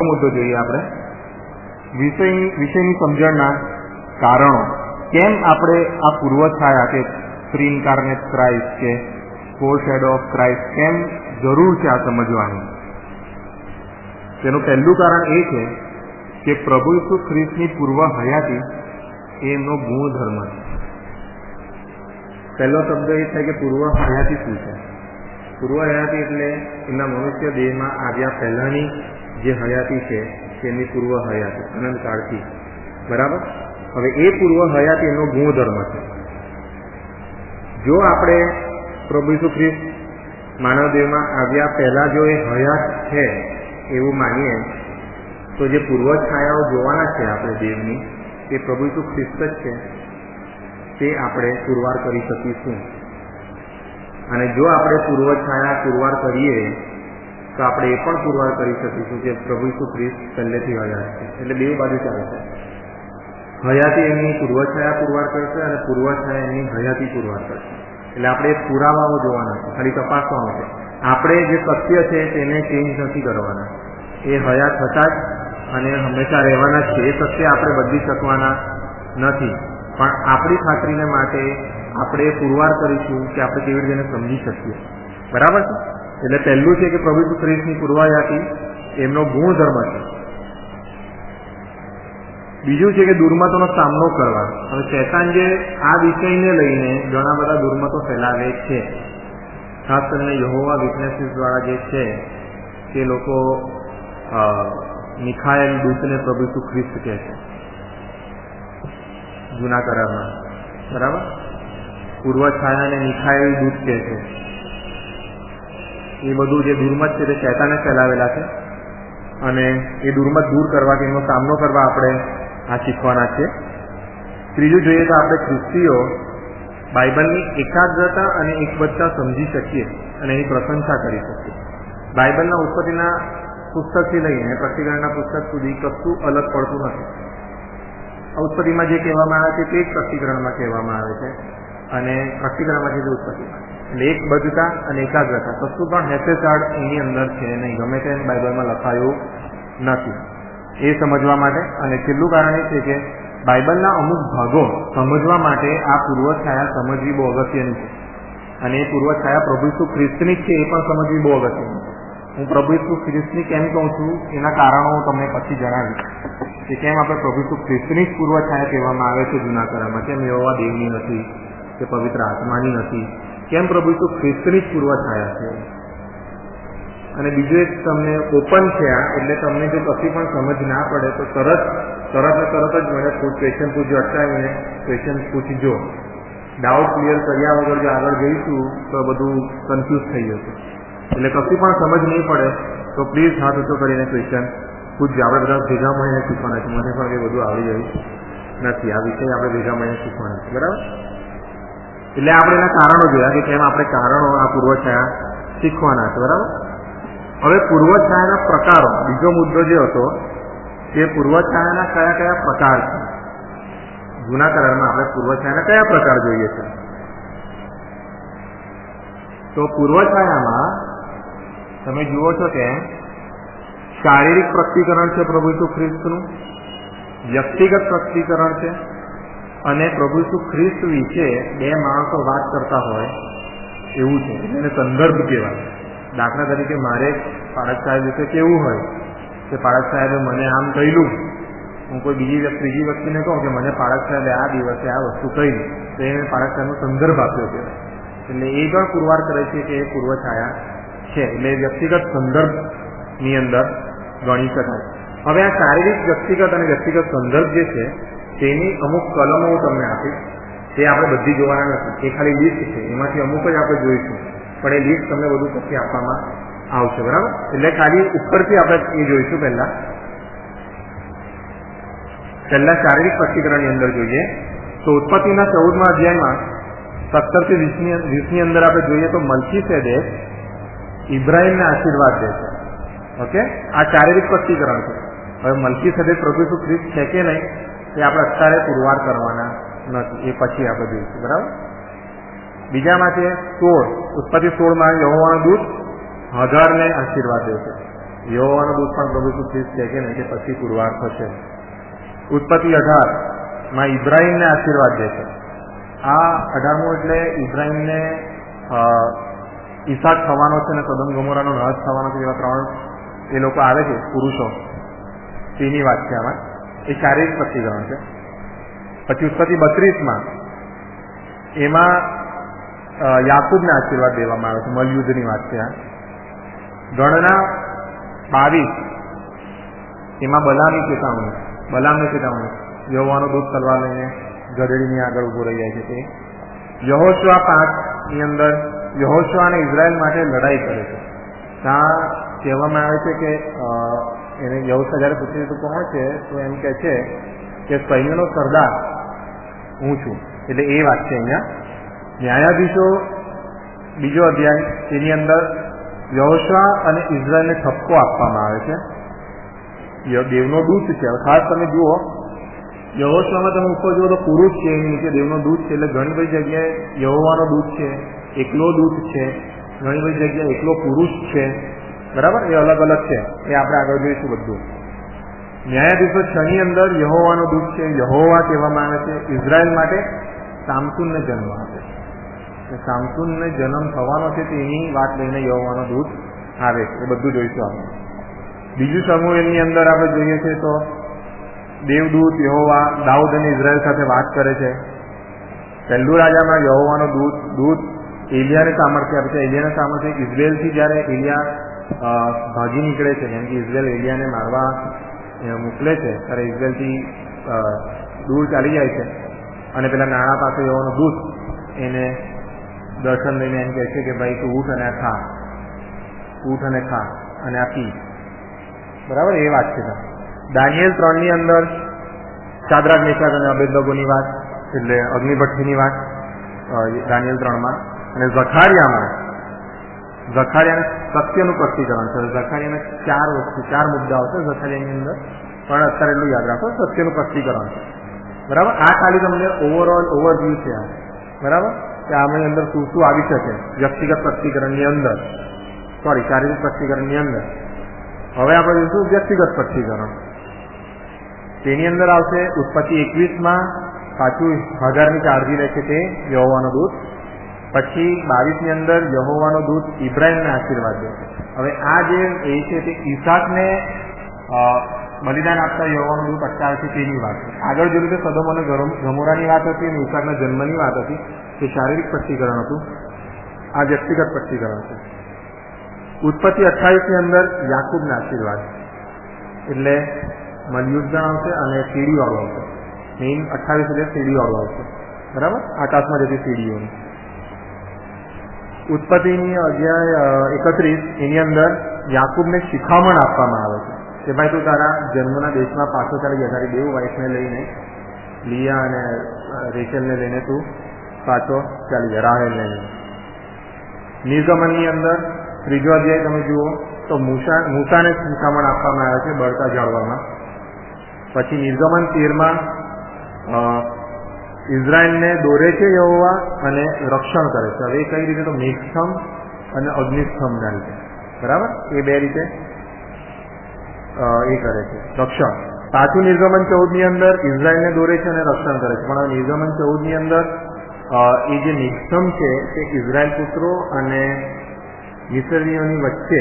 મુદ્દો જોઈએ આપણે વિષયની સમજણના કારણો. કેમ આપણે આ પૂર્વછાયા કે પ્રી ઇન્કાર્નેટ ક્રાઇસ્ટ કે ફોરશેડો ઓફ ક્રાઇસ્ટ કેમ જરૂર છે આ સમજવાની? તેનું પહેલું કારણ એ છે કે પ્રભુ ઈસુ ખ્રિસ્તની પૂર્વ હયાતી એ એમનો ગુણધર્મ છે. પહેલો શબ્દ એ થાય કે પૂર્વ હયાતી શું છે? પૂર્વ હયાતી એટલે એમના મનુષ્ય દેહમાં આવ્યા પહેલાની જે હયાતી છે તેની પૂર્વ હયાતી અનંતકાળથી. બરાબર? હવે એ પૂર્વ હયાતી એનો ગુણધર્મ છે. જો આપણે પ્રભુ ઈસુ ખ્રિસ્ત માનવ દેહમાં આવ્યા પહેલા જો એ હયાત છે એવું માનીએ તો જે પૂર્વ છાયાઓ જોવાના છે આપણે દેવની એ પ્રભુ ઈસુ ખ્રિસ્ત જ છે તે આપણે પુરવાર કરી શકીશું. અને જો આપણે પૂર્વ છાયા પુરવાર કરીએ તો આપણે એ પણ પુરવાર કરી શકીશું કે પ્રભુ ઈસુ ખ્રિસ્ત પહેલેથી હયાત છે. એટલે બે બાજુ ચાલે છે. હયાતી એમની પૂર્વ છાયા પુરવાર કરશે અને પૂર્વ છાયા એમની હયાતી પુરવાર કરશે. એટલે આપણે પુરાવાઓ જોવાના છે, ખાલી તપાસવાનું છે. આપણે જે સત્ય છે તેને ચેન્જ નથી કરવાના. એ હયાત હતા જ અને હંમેશા રહેવાના જ છે. એ સત્ય આપણે બદલી શકવાના નથી. પણ આપણી ખાતરીને માટે આપણે પુરવાર કરીશું કે આપણે કેવી રીતે એને સમજી શકીએ. બરાબર છે? એટલે પહેલું છે કે પ્રભુ ઈસુ ખ્રિસ્તની પૂર્વહયાતી એમનો ગુણધર્મ છે. બીજું છે કે દુર્મતોનો સામનો કરવા. હવે શૈતાન જે આ વિષયને લઈને ઘણા બધા દુર્મતો ફેલાવે છે, ખાસ કરીને યહોવા વિટનેસીસ દ્વારા જે છે તે લોકો મિખાએલ દૂતને પ્રભુ ઈસુ ખ્રિસ્ત કહે છે જૂના કરારમાં. બરાબર? પૂર્વ છાયાને મિખાએલ દૂત કહે છે. એ બધું જે દુર્મત છે તે શૈતાને ફેલાવેલા છે અને એ દુર્મત દૂર કરવા કે એનો સામનો કરવા આપણે આ શીખવાના છે. ત્રીજું જોઈએ તો આપણે ખ્રિસ્તીઓ બાઇબલની એકાગ્રતા અને એકબદ્ધતા સમજી શકીએ અને એની પ્રશંસા કરી શકીએ. બાઇબલના ઉત્પત્તિના પુસ્તકથી લઈને પ્રકટીકરણના પુસ્તક સુધી કશું અલગ પડતું નથી. ઉત્પત્તિમાં જે કહેવામાં આવે છે તે જ પ્રકટીકરણમાં કહેવામાં આવે છે અને પ્રકટીકરણમાં છે તે ઉત્પત્તિમાં. એટલે એકબદ્ધતા અને એકાગ્રતા કશું પણ હેસેચાડ એની અંદર છે નહીં, ગમે તેમ બાઇબલમાં લખાયું નથી. એ સમજવા માટે. અને છેલ્લું કારણ એ છે કે બાઇબલના અમુક ભાગો સમજવા માટે આ પૂર્વ છાયા સમજવી બહુ અગત્યની છે. અને એ પૂર્વ છાયા પ્રભુ ઈસુ ખ્રિસ્તની જ છે એ પણ સમજવી બહુ અગત્યની છે. હું પ્રભુ ઈસુ ખ્રિસ્તની કેમ કહું છું એના કારણો હું તમને પછી જણાવીશ કે કેમ આપણે પ્રભુ ઈસુ ખ્રિસ્તની જ પૂર્વ છાયા કહેવામાં આવે છે જૂના કરારમાં. કેમ યહોવા દેવની નથી કે પવિત્ર આત્માની નથી, કેમ પ્રભુ ઈસુ ખ્રિસ્તની જ પૂર્વ છાયા છે. અને બીજું એક તમને ઓપન છે આ, એટલે તમને જો કશી પણ સમજ ના પડે તો તરત જ મને ક્વેશ્ચન પૂછજો, અટકાવીને ક્વેશ્ચન પૂછજો. ડાઉટ ક્લિયર કર્યા વગર જો આગળ જઈશું તો બધું કન્ફ્યુઝ થઈ જશે. એટલે કશી પણ સમજ નહીં પડે તો પ્લીઝ હાથ ઊંચો કરીને ક્વેશ્ચન પૂછજો. આપણે બધા ભેગા મળીને શીખવાના છે. મને પણ એ બધું આવડી ગયું નથી. આ વિષય આપણે ભેગા મળીને શીખવાના છે. બરાબર? એટલે આપણે એના કારણો જોયા કે કેમ આપણે કારણો આ પૂર્વ છાયા શીખવાના છે. બરાબર? હવે પૂર્વ છાયાના પ્રકારો. બીજો મુદ્દો જે હતો તે પૂર્વ છાયાના કયા કયા પ્રકાર છે. જૂના કરારમાં આપણે પૂર્વ છાયાના કયા પ્રકાર જોઈએ છે? તો પૂર્વ છાયામાં તમે જુઓ છો કે શારીરિક પ્રકટીકરણ છે પ્રભુ ઈસુ ખ્રિસ્તનું, વ્યક્તિગત પ્રકટીકરણ છે અને પ્રભુ ઈસુ ખ્રિસ્ત વિશે બે માણસો વાત કરતા હોય એવું છે. એને સંદર્ભ કહેવાય. દાખલા તરીકે મારે પાળક સાહેબ વિશે કેવું હોય કે પાળક સાહેબે મને આમ કહેલું, હું કોઈ ત્રીજી વ્યક્તિને કહું કે મને પાળક સાહેબે આ દિવસે આ વસ્તુ કહી, તો એને પાળક સાહેબનો સંદર્ભ આપ્યો કહેવાય. એટલે એ પણ પુરવાર કરે છે કે એ પૂર્વ છાયા છે. એટલે વ્યક્તિગત સંદર્ભની અંદર ગણી શકાય. હવે આ શારીરિક વ્યક્તિગત અને વ્યક્તિગત સંદર્ભ જે છે તેની અમુક કલમો હું તમને આપીશ. તે આપણે બધી જોવાના નથી, એ ખાલી લિસ્ટ છે. એમાંથી અમુક જ આપણે જોઈશું, પણ એ લિસ્ટ તમને બધું પછી આપવામાં આવશે. બરાબર? એટલે ખાલી ઉપરથી આપણે એ જોઈશું. પહેલા શારીરિક પ્રકટીકરણની અંદર જોઈએ તો ઉત્પત્તિના 14મા અધ્યાયમાં 17 થી 20ની અંદર આપણે જોઈએ તો મલ્કીસેદેક ઇબ્રાહીમને આશીર્વાદ દે છે. ઓકે? આ શારીરિક પ્રકટીકરણ છે. હવે મલ્કીસેદેક પ્રભુ ઈસુ ખ્રિસ્ત છે કે નહીં એ આપણે અત્યારે પુરવાર કરવાના નથી, એ પછી આપણે જોઈશું. બરાબર? બીજામાં છે 16, ઉત્પત્તિ 16માં યહોવાનો દૂત હગારને આશીર્વાદ દે છે. યહોવાનો દૂત પણ પ્રભુ ઈસુ ખ્રિસ્ત છે કે નહીં, કે પછી પુરવાર થશે. ઉત્પત્તિ 18 ઇબ્રાહીમને આશીર્વાદ દે છે. આ 18મું એટલે ઇબ્રાહીમને ઈસાક થવાનો છે અને સદમ ગોમોરાનો નાશ થવાનો છે, એવા 3 એ લોકો આવે છે પુરુષો, તેની વાત છે આમાં. એ શારીરિક સ્પષ્ટીકરણ છે. પછી ઉત્પત્તિ 32 એમાં યાકૂબને આશીર્વાદ દેવામાં આવે છે, મલયુદ્ધની વાત છે આ. ગણના 22 એમાં બલામની ચેતવણી, યહોવાનો દૂત તલવાર લઈને ગધેડીની આગળ ઉભો રહી જાય છે. તે યહોશુઆ 5 અંદર યહોશુઆ અને ઇઝરાયલ માટે લડાઈ કરે છે. ત્યાં કહેવામાં આવે છે કે એને યહોશા જયારે પૂછે તો કોણ છે, તો એમ કહે છે કે સૈન્યનો સરદાર હું છું. એટલે એ વાત છે. અહીંયા ન્યાયાધીશો 2 અધ્યાય, તેની અંદર યહોશા અને ઇઝરાયલને ઠપકો આપવામાં આવે છે. દેવનો દૂત છે. ખાસ તમે જુઓ, યહોશામાં તમે ઉપર જુઓ તો પુરુષ છે, એની નીચે દેવનો દૂત છે. એટલે ઘણી બધી જગ્યાએ યહોવાનો દૂત છે, એકલો દૂત છે, ઘણી બધી જગ્યાએ એકલો પુરુષ છે. બરાબર, એ અલગ અલગ છે. એ આપણે આગળ જોઈશું બધું. ન્યાયાધીશો 6 ની અંદર યહોવાનો દૂત છે, યહોવા કહેવામાં આવે છે. ઇઝરાયલ માટે સામસૂનને જન્મ આપે છે. સામસૂનને જન્મ થવાનો છે, તેની વાત લઈને યહોવાનો દૂત આવે છે. એ બધું જોઈશું આપણે. બીજું સમૂહેલની અંદર આપણે જોઈએ છીએ તો દેવદૂત યહોવા દાઉદ અને ઇઝરાયલ સાથે વાત કરે છે. પહેલું રાજામાં યહોવાનો દૂત એલિયાને સામર્થ્ય આપે છે. એલિયાને સામર્થ્ય ઇઝરાયલથી જ્યારે એલિયા ભાગી નીકળે છે, જેમ કે ઇઝરાયલ એલિયાને મારવા મોકલે છે, ત્યારે ઇઝરાયલથી દૂર ચાલી જાય છે અને પેલા નાના પાસે યહોવાનો દૂત એને દર્શન લઈને એમ કહે છે કે ભાઈ તું ઊઠ અને ખા અને આ પી. બરાબર, એ વાત છે. દાનિયેલ 3 ની અંદર શાદ્રાક, મેશાક અને અબેદનગોની વાત, એટલે અગ્નિભઠ્ઠીની વાત દાનિયેલ 3 અને ઝખારિયાને સત્યનું પ્રસ્તુતિકરણ છે. ઝખારિયાને 4 મુદ્દાઓ છે ઝખારિયાની અંદર, પણ અત્યારે એટલું યાદ રાખો, સત્યનું પ્રસ્તુતિકરણ છે. બરાબર, આ ખાલી તમને ઓવરવ્યૂ છે. બરાબર, કે આની અંદર શું શું આવી શકે વ્યક્તિગત પ્રસ્તુતિકરણની અંદર, શારીરિક પ્રસ્તુતિકરણની અંદર. હવે આપણે જોઈશું વ્યક્તિગત પ્રસ્તુતિકરણ. તેની અંદર આવશે ઉત્પત્તિ 21 પાછું હગારની કાળજી લે છે તે યહોવાનો દૂત. પછી 22 ની અંદર યહોવાનો દૂત ઇબ્રાહીમને આશીર્વાદ દે છે. હવે આ જે એ છે તે ઈસાકને બલિદાન આપતા યહોવાનો દૂત અટકાવે છે, તેની વાત છે. આગળ જોયું તો સદોમ અને ગમોરાની વાત હતી અને ઈસાકના જન્મની વાત હતી, તે શારીરિક પ્રસ્તુતિકરણ હતું. આ વ્યક્તિગત પ્રસ્તુતિકરણ છે. ઉત્પત્તિ 28 ની અંદર યાકૂબને આશીર્વાદ, એટલે મલયુદ્ધ આવશે અને સીડીવાળું આવશે. મેઇન 28 એટલે સીડીવાળું આવશે. બરાબર, આકાશમાં જતી સીડીઓની. ઉત્પત્તિની અધ્યાય 31 એની અંદર યાકૂબને શિખામણ આપવામાં આવે છે કે ભાઈ તું તારા જન્મના દેશમાં પાછો ચાલી ગયા, તારી 2 વાઇફને લઈને, લિયા અને રેચલને લઈને તું પાછો ચાલી ગયા, રાહેલને લઈને. નિર્ગમનની અંદર 3 અધ્યાય તમે જુઓ તો મૂસાને શિખામણ આપવામાં આવે છે બળતા ઝાડવામાં. પછી નિર્ગમન 13 ઇઝરાયલને દોરે છે યહોવા અને રક્ષણ કરે છે. હવે એ કઈ રીતે, તો મેઘસ્તંભ અને અગ્નિસ્તંભના રીતે. બરાબર, એ 2 રીતે એ કરે છે રક્ષણ. પાછું નિર્ગમન 14 ની અંદર ઇઝરાયલને દોરે છે અને રક્ષણ કરે છે. પણ નિર્ગમન 14 ની અંદર એ જે મેઘસ્તંભ છે તે ઇઝરાયલ પુત્રો અને મિસરીઓની વચ્ચે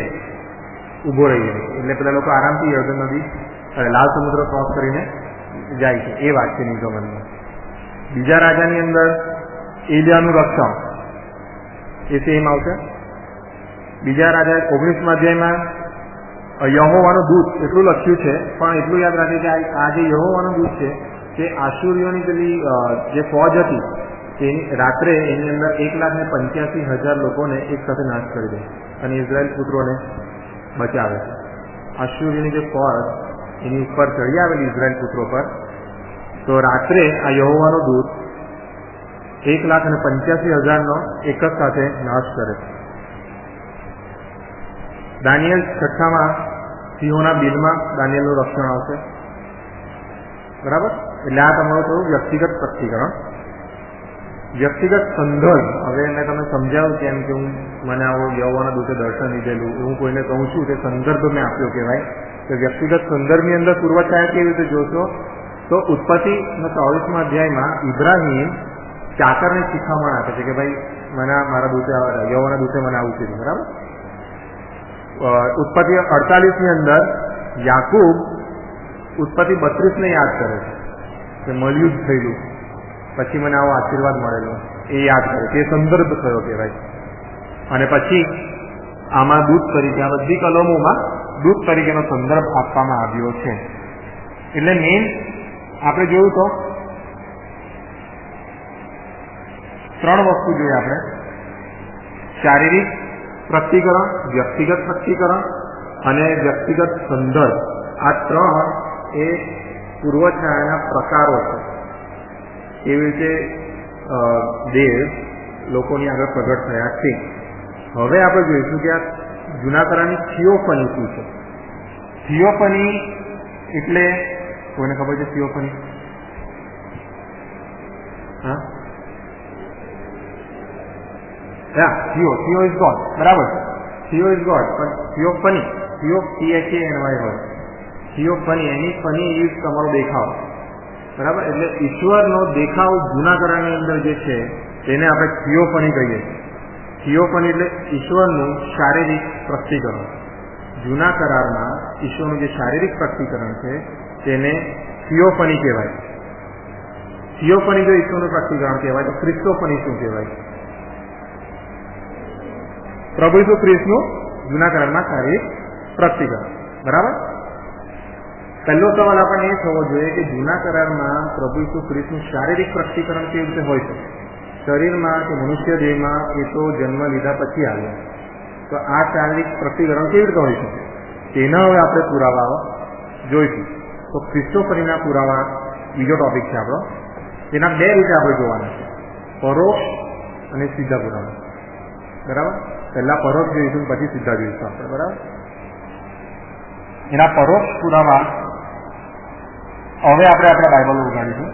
ઉભો રહી જાય, એટલે પેલા લોકો આરામથી યર્દન નદી લાલ સમુદ્ર ક્રોસ કરીને જાય છે. એ વાત છે નિર્ગમનની. બીજા રાજાની અંદર એલિયાનું રક્ષણ એ સેમ આવશે. બીજા રાજા 19મા અધ્યાયમાં યહોવાનો દૂત એટલું લખ્યું છે, પણ એટલું યાદ રાખે કે આ જે યહોવાનો દૂત છે તે આશુરીઓની પેલી જે ફોજ હતી તેની રાત્રે એની અંદર 1,85,000 લોકોને એક સાથે નાશ કરી દે અને ઇઝરાયલ પુત્રોને બચાવે છે. આશુરીની જે ફોજ એની ઉપર ચડી આવેલી ઇઝરાયલ પુત્રો પર, તો રાત્રે આ યહોવાનો દૂત 1,85,000નો એક જ સાથે નાશ કરે છે. દાનિયેલ 6માં સિંહોના બિલમાં દાનિયેલનું રક્ષણ આવશે. બરાબર, એટલે આ તમારું થોડું વ્યક્તિગત પ્રસ્તુતિકરણ. વ્યક્તિગત સંદર્ભ, હવે મેં તમને સમજાવ્યું કેમ કે હું મને આવો યૌવન દૂતે દર્શન લીધેલું, હું કોઈને કહું છું તે સંદર્ભ મેં આપ્યો કહેવાય. તો વ્યક્તિગત સંદર્ભની અંદર પૂર્વછાયા કેવી રીતે જોશો? તો ઉત્પત્તિના 24મા અધ્યાયમાં ઇબ્રાહિમ ચાકરને શિખામણ આપે છે કે ભાઈ મને મારા દૂતે યૌવન દૂતે મને આવું કીધું, બરાબર. ઉત્પત્તિ 48ની અંદર યાકૂબ ઉત્પત્તિ 32ને યાદ કરે છે કે મળ્યું જ થયેલું, પછી મને આવો આશીર્વાદ મળેલો, એ યાદ કરે, તે સંદર્ભ થયો કહેવાય. અને પછી આમાં દૂત તરીકે, આ બધી કલમોમાં દૂત તરીકેનો સંદર્ભ આપવામાં આવ્યો છે. એટલે મેઇન આપણે જોયું તો 3 વસ્તુ જોઈએ આપણે: શારીરિક પ્રકટીકરણ, વ્યક્તિગત પ્રકટીકરણ અને વ્યક્તિગત સંદર્ભ. આ 3 એ પૂર્વછાયાના પ્રકારો છે. એવી રીતે દેવ લોકોની આગળ પ્રગટ થયા છે. હવે આપણે જોઈશું કે આ જૂના કરારની થિયોફની શું છે. થિયોફની એટલે કોઈને ખબર છે? થિયોફની થિયો ઇઝ ગોડ, બરાબર. થિયો ઇઝ ગોડ, પણ થિયોફની, THANY હોય. થિયોફની, એની ફની એ તમારો દેખાવ, બરાબર. એટલે ઈશ્વરનો દેખાવ જૂના કરારની અંદર જે છે તેને આપણે થિયોફની કહીએ છીએ. થિયોફની એટલે ઈશ્વરનું શારીરિક પ્રકટીકરણ. જૂના કરારમાં ઈશ્વરનું જે શારીરિક પ્રકટીકરણ છે તેને થિયોફની કહેવાય. થિયોફની જો ઈશ્વરનું પ્રકટીકરણ કહેવાય તો ક્રિસ્ટોફની શું કહેવાય? પ્રભુ ઈસુ ખ્રિસ્તનું જૂના કરારમાં શારીરિક પ્રકટીકરણ, બરાબર. પહેલો સવાલ આપણને એ થવો જોઈએ કે જૂના કરારમાં પ્રભુ ઈસુ ખ્રિસ્તનું શારીરિક પ્રકટીકરણ કેવી રીતે હોય છે? શરીરમાં કે મનુષ્ય દેહમાં એ તો જન્મ લીધા પછી આવ્યા, તો આ શારીરિક પ્રકટીકરણ કેવી રીતે હોય શકે? તેના હવે આપણે પુરાવા જોઈશું. તો ક્રિસ્ટોફરીના પુરાવા બીજો ટોપિક છે આપણો. તેના 2 રીતે આપણે જોવાના છે: પરોક્ષ અને સીધા પુરાવા, બરાબર. પહેલા પરોક્ષ જોઈશું, પછી સીધા જોઈશું આપણે, બરાબર. એના પરોક્ષ પુરાવા હવે આપણે આપણા બાઇબલ ઉગાડીશું.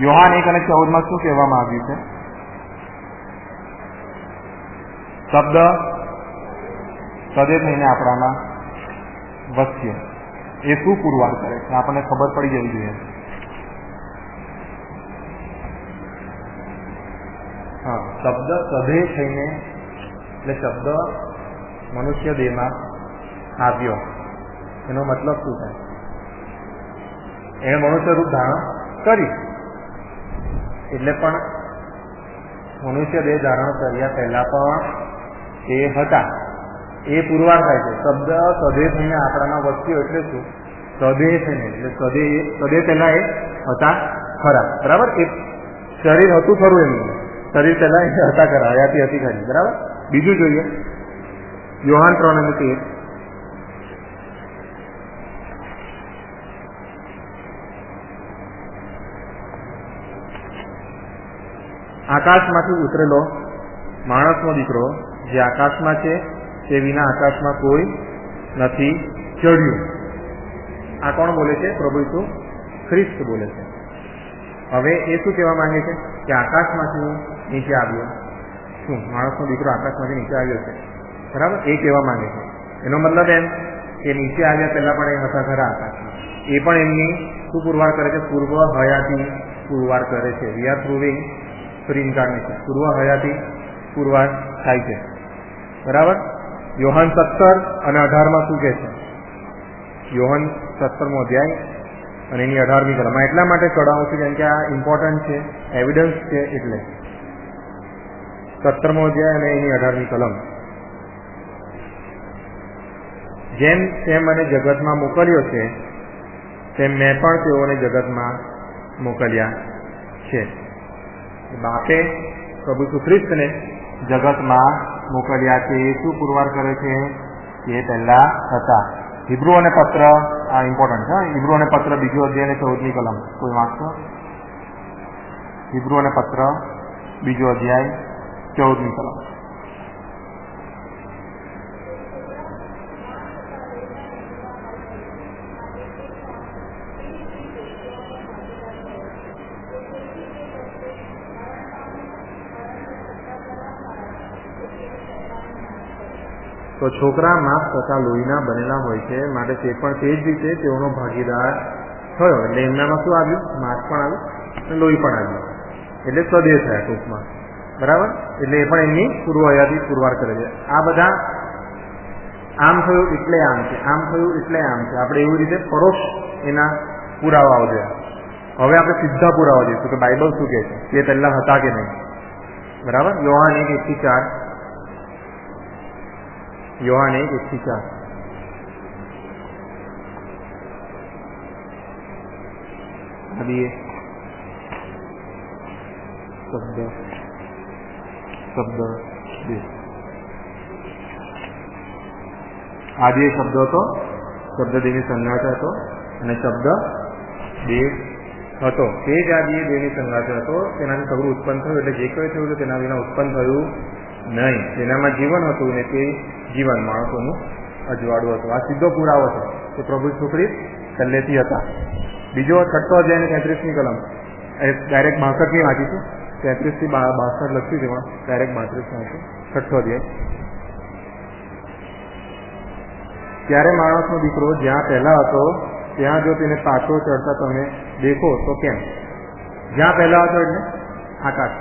યોહાન 1:14 શું કહેવામાં આવ્યું છે? શબ્દ સદે થઈને આપણામાં વસ્યો. એ શું પુરવાર કરે છે? આપણને ખબર પડી જવી જોઈએ. શબ્દ સદે થઈને એટલે શબ્દ મનુષ્ય દેહમાં આવ્યો, એનો મતલબ શું થાય? એણે મનુષ્ય રૂપ ધારણ કરી, એટલે પણ મનુષ્ય દેહ ધારણ કર્યા પહેલા પણ એ હતા, એ પુરવાર થાય છે. શબ્દ સદે થઈને આપણામાં વસ્યો એટલે શું? સદે થઈને એટલે સદે પહેલા એ હતા ખરા, બરાબર. એ શરીર હતું ખરું, એમનું શરીર પહેલા એ હતા ખરા, હયાતી હતી ખરી, બરાબર. બીજું જોઈએ યોહાન 3:13. આકાશમાંથી ઉતરેલો માણસનો દીકરો જે આકાશમાં છે તે વિના આકાશમાં કોઈ નથી ચડ્યું. આ કોણ બોલે છે? પ્રભુ ઈસુ ખ્રિસ્ત બોલે છે. હવે એ શું કહેવા માંગે છે કે આકાશમાંથી નીચે આવ્યો? શું માણસનો દીકરો આકાશમાંથી નીચે આવ્યો છે? બરાબર, એ કહેવા માંગે છે. એનો મતલબ એમ કે નીચે આવ્યા પહેલા પણ એ હતા ખરા આકાશમાં. એ પણ એમની શું પુરવાર કરે છે? પૂર્વ હયાતી પુરવાર કરે છે. We are proving preincarnation. પૂર્વ હયાતી પુરવાર થાય છે, બરાબર. યોહાન 17:18 શું કહે છે? યોહાન 17મો અધ્યાય અને એની 18મી કલમ. એટલા માટે ચડાવું છું કેમ કે આ ઇમ્પોર્ટન્ટ છે, એવિડન્સ છે. એટલે 17મો અધ્યાય અને એની 18મી કલમ. જેમ તે મને જગતમાં મોકલ્યો છે તેમ મેં પણ તેઓને જગતમાં મોકલ્યા છે. બાપે પ્રભુ ઈસુ ખ્રિસ્તને જગતમાં મોકલ્યા છે. એ શું પુરવાર કરે છે? એ પહેલા હતા. હિબ્રુઓને પત્ર, આ ઇમ્પોર્ટન્ટ છે. હિબ્રુઓને પત્ર 2જો અધ્યાય અને 14મી કલમ. કોઈ વાંચશો? હિબ્રુઓને પત્ર 2જો અધ્યાય 14મી કલમ. તો છોકરા માંસ તથા લોહીના બનેલા હોય છે, માટે તે પણ તે જ રીતે તેઓનો ભાગીદાર થયો. એટલે એમનામાં શું આવ્યું? માંસ પણ આવ્યું અને લોહી પણ આવ્યું, એટલે સદેહ થયા ટૂંકમાં. બરાબર? એટલે એ પણ એમની પૂર્વ હયાતી પુરવાર કરે છે. આ બધા આમ થયું એટલે આમ છે, આમ થયું એટલે આમ છે. આપણે એવી રીતે પરોક્ષ એના પુરાવાઓ છે. હવે આપણે સીધા પુરાવા દઈશું કે બાઇબલ શું કહે છે, તે પહેલા હતા કે નહીં. બરાબર? યોહાન 1:1-4. યોહાન 1:1-4. આદિએ શબ્દ બે. આદિએ શબ્દ હતો, શબ્દ દેવની સંગાથે હતો અને શબ્દ દેવ હતો. તે જ આદિએ દેવની સંગાથે હતો, તેનાથી સગળું ઉત્પન્ન થયું. એટલે જે કંઈ થયું તેના વિના ઉત્પન્ન થયું નહીં. તેનામાં જીવન હતું ને તે જીવન માણસોનું અજવાળું હતું. આ સીધો પુરાવો છે કે પ્રભુ ઈસુ ખ્રિસ્ત પહેલેથી હતા. બીજો 6 અધ્યાય 33મી કલમ, ડાયરેક્ટ 62 વાંચીશું. 33 થી 62 લખ્યું છે, ડાયરેક્ટ 32 વાંચું. 6 અધ્યાય. ત્યારે માણસનો દીકરો જ્યાં પહેલા હતો ત્યાં જો તેને પાછો ચડતા તમે દેખો તો કેમ? જ્યાં પહેલા હતો એટલે આકાશ.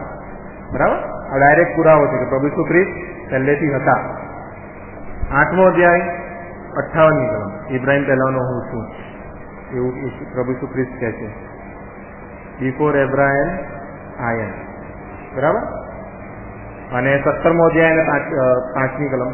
બરાબર? આ ડાયરેક્ટ પુરાવો છે કે પ્રભુ ઈસુ ખ્રિસ્ત પહેલેથી હતા. 8મો અધ્યાય 58મી કલમ, ઇબ્રાહિમ પહેલાનો હું છું, એવું પ્રભુ ઈસુ ખ્રિસ્ત કહે છે. બિફોર એબ્રાહિમ આઈ એમ. બરાબર? અને 17મો અધ્યાય અને 5મી કલમ.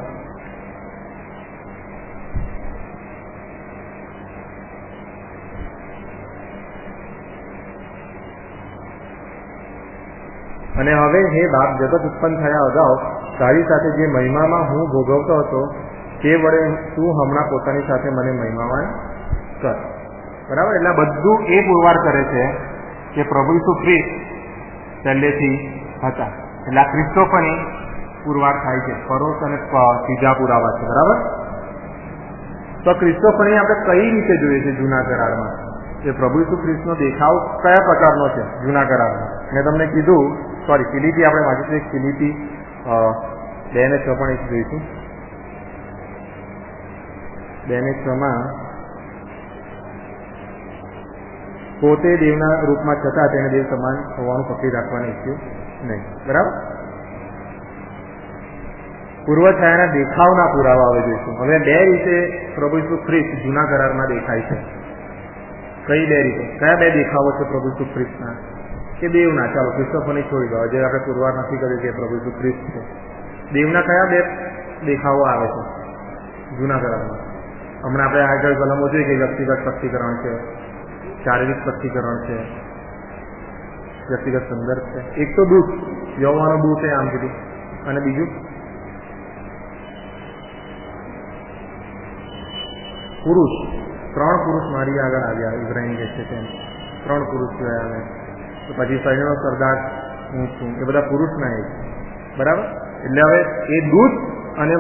અને હવે હે બાપ, જગત ઉત્પન્ન થયા અગાઉ તારી સાથે જે મહિમામાં હું ભોગવતો હતો તે વડે તું હમણાં પોતાની સાથે મને મહિમાવાન કર. બરાબર? એટલે બધું એ પુરવાર કરે છે કે પ્રભુ ઈસુ ખ્રિસ્ત પહેલેથી હતા. એટલે આ ક્રિસ્તોફની પુરવાર થાય છે. પરોક્ષ અને સીધા પુરાવા છે. બરાબર? તો ક્રિસ્તોફની આપણે કઈ રીતે જોઈએ છે જૂના કરારમાં? કે પ્રભુ ઈસુ ખ્રિસ્તનો દેખાવ કયા પ્રકારનો છે જૂના કરારમાં? મેં તમને કીધું, ફિલિપી આપણે વાંચીશું. એક ફિલિપી 2:6 પણ એક જોઈશું. 2:6 પોતે દેવના રૂપમાં છતાં તેને દેવ સમાન હોવાનું પકડી રાખવાનું ઈચ્છ્યું નહીં. બરાબર? પૂર્વ છાયાના દેખાવના પુરાવા હવે જોઈશું. હવે 2 રીતે પ્રભુ ઈસુ ખ્રિસ્ત જૂના કરારમાં દેખાય છે. કઈ 2 રીતે? કયા 2 દેખાવો છે પ્રભુ ઈસુ ખ્રિસ્તના? કે દેવના? ચાલો ક્રિસ્તોફરની છોડી દો, જે આપણે પુરવાર નથી કર્યું કે પ્રભુ ઈસુ ખ્રિસ્ત છે. દેવના કયા 2 દેખાવો આવે છે જૂના કરારમાં? હમણાં આપણે આગળ કલમો જોઈએ કે વ્યક્તિગત સ્પષ્ટીકરણ છે, શારીરિક સ્પષ્ટીકરણ છે, વ્યક્તિગત સંદર્ભ છે. એક તો દૂત, યહોવાનો દૂત એ આમ કીધું, અને બીજું પુરુષ. 3 પુરુષ મારી આગળ આવ્યા, ઇબ્રાહિમ કહે છે તેમ 3 પુરુષ જોયા આવે. તો પછી સૈન્યનો સરદાર હું છું, એ બધા પુરુષના એક. બરાબર? એટલે હવે એ દૂત અને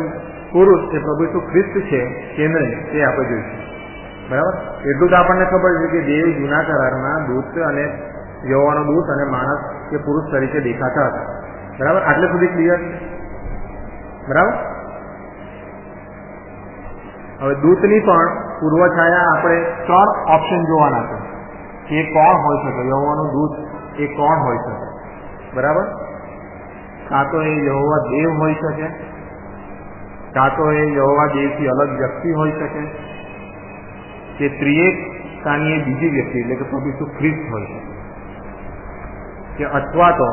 પુરુષ એ પ્રભુ ઈસુ ખ્રિસ્ત છે કે નહીં તે આપણે જોઈશું. બરાબર? એટલું તો આપણને ખબર છે કે દેવ જૂના કરારમાં દૂત અને યહોવાનો દૂત અને માણસ કે પુરુષ તરીકે દેખાતા હતા. બરાબર? આટલે સુધી ક્લિયર? બરાબર? હવે દૂતની પણ પૂર્વ છાયા આપણે 3 ઓપ્શન જોવાના છે કે એ કોણ હોઈ શકે. યહોવાનું દૂત એ કોણ હોઈ શકે? બરાબર? કાં તો એ યહોવા દેવ હોઈ શકે, કાં તો એ યહોવા દેવથી અલગ વ્યક્તિ હોઈ શકે, કે ત્રિએકતાની એ બીજી વ્યક્તિ એટલે કે પ્રભુ ઈસુ ખ્રિસ્ત હોઈ શકે, કે અથવા તો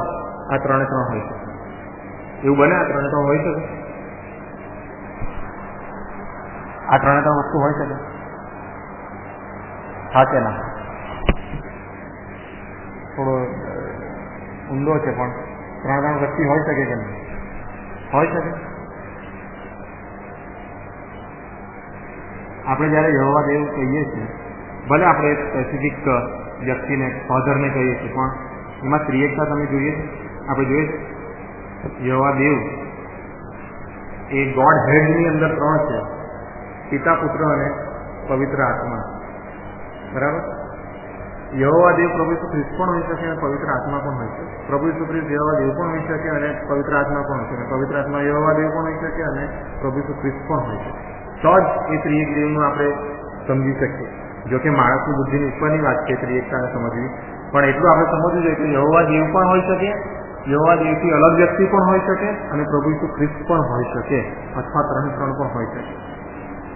આ 3 હોઈ શકે. એવું બને? આ 3 હોઈ શકે? આ 3 વસ્તુ હોઈ શકે? હા કે ના? થોડો ઊંડો છે, પણ 3 વ્યક્તિ હોઈ શકે કે નહીં? હોઈ શકે. આપણે જ્યારે યહોવા દેવ કહીએ છીએ, ભલે આપણે સ્પેસિફિક વ્યક્તિને ફાધરને કહીએ છીએ, પણ એમાં ત્રિએકતા તમે જોઈએ છે? આપણે જોઈએ યહોવા દેવ એ ગોડ હેડની અંદર 3 છે, પિતા, પુત્ર અને પવિત્ર આત્મા. બરાબર? યહોવા દેવ પ્રભુ ઈસુ ખ્રિસ્ત પણ હોઈ શકે અને પવિત્ર આત્મા પણ હોઈ શકે. પ્રભુ ઈસુ ખ્રિસ્ત યહોવા દેવ પણ હોઈ શકે અને પવિત્ર આત્મા પણ હોઈ શકે. પવિત્ર આત્મા યહોવા દેવ પણ હોઈ શકે અને પ્રભુ ઈસુ ખ્રિસ્ત પણ હોઈ શકે. તો જ એ ત્રિએક દેવનું આપણે સમજી શકીએ. જોકે માણસની બુદ્ધિની ઉપરની વાત છે ત્રિએકતાને સમજવી, પણ એટલું આપણે સમજવું જોઈએ કે યહોવા દેવ પણ હોઈ શકે, યહોવા દેવથી અલગ વ્યક્તિ પણ હોઈ શકે અને પ્રભુ ઈસુ ખ્રિસ્ત પણ હોઈ શકે, અથવા ત્રણ પણ હોઈ શકે.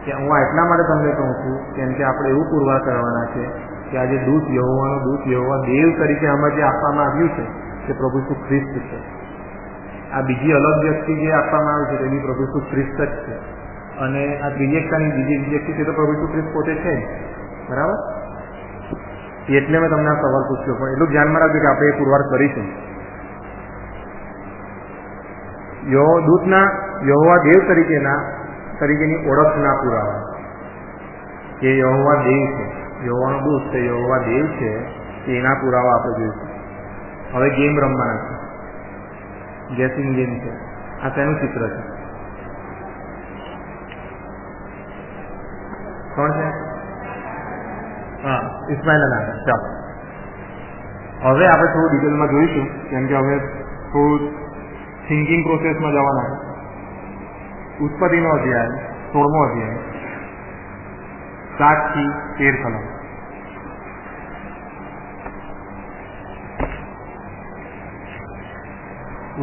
કે હું એટલા માટે તમને કહું છું કેમ કે આપણે એવું પુરવાર કરવાના છે કે આ જે દૂત યહોવાનો દૂત યહોવા દેવ તરીકે આમાં જે આપવામાં આવ્યું છે તે પ્રભુ ઈસુ ખ્રિસ્ત છે. આ બીજી અલગ વ્યક્તિ જે આપવામાં આવી છે તે બી પ્રભુ ઈસુ ખ્રિસ્ત જ છે. અને આ ત્રિએકતાની બીજી વ્યક્તિ છે તો પ્રભુ ઈસુ ખ્રિસ્ત પોતે છે. બરાબર? એટલે મેં તમને આ સવાલ પૂછ્યો, પણ એટલું ધ્યાનમાં રાખજો કે આપણે એ પુરવાર કરીશું. દૂતના યહોવા દેવ તરીકેની ઓળખના પુરાવા કે યહોવા દેવ છે, યહોવાનો દૂત છે, યહોવા દેવ છે, એના પુરાવા આપણે જોઈશું. હવે ગેમ રમવાના છે, ગેસિંગ ગેમ છે. આ તેનું ચિત્ર છે. કોણ છે? હા, ઇસ્માઇલ અને આદમ. ચાલો હવે આપણે થોડું ડિટેલમાં જોઈશું કેમ કે હવે થોડું થિંકિંગ પ્રોસેસમાં જવાના છે. ઉત્પત્તિનો અધ્યાય 16મો અધ્યાય 7 થી 13 કલમ.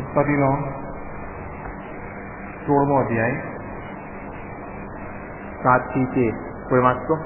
ઉત્પત્તિનો 16મો અધ્યાય 7 થી 13. કોઈ વાંચતો?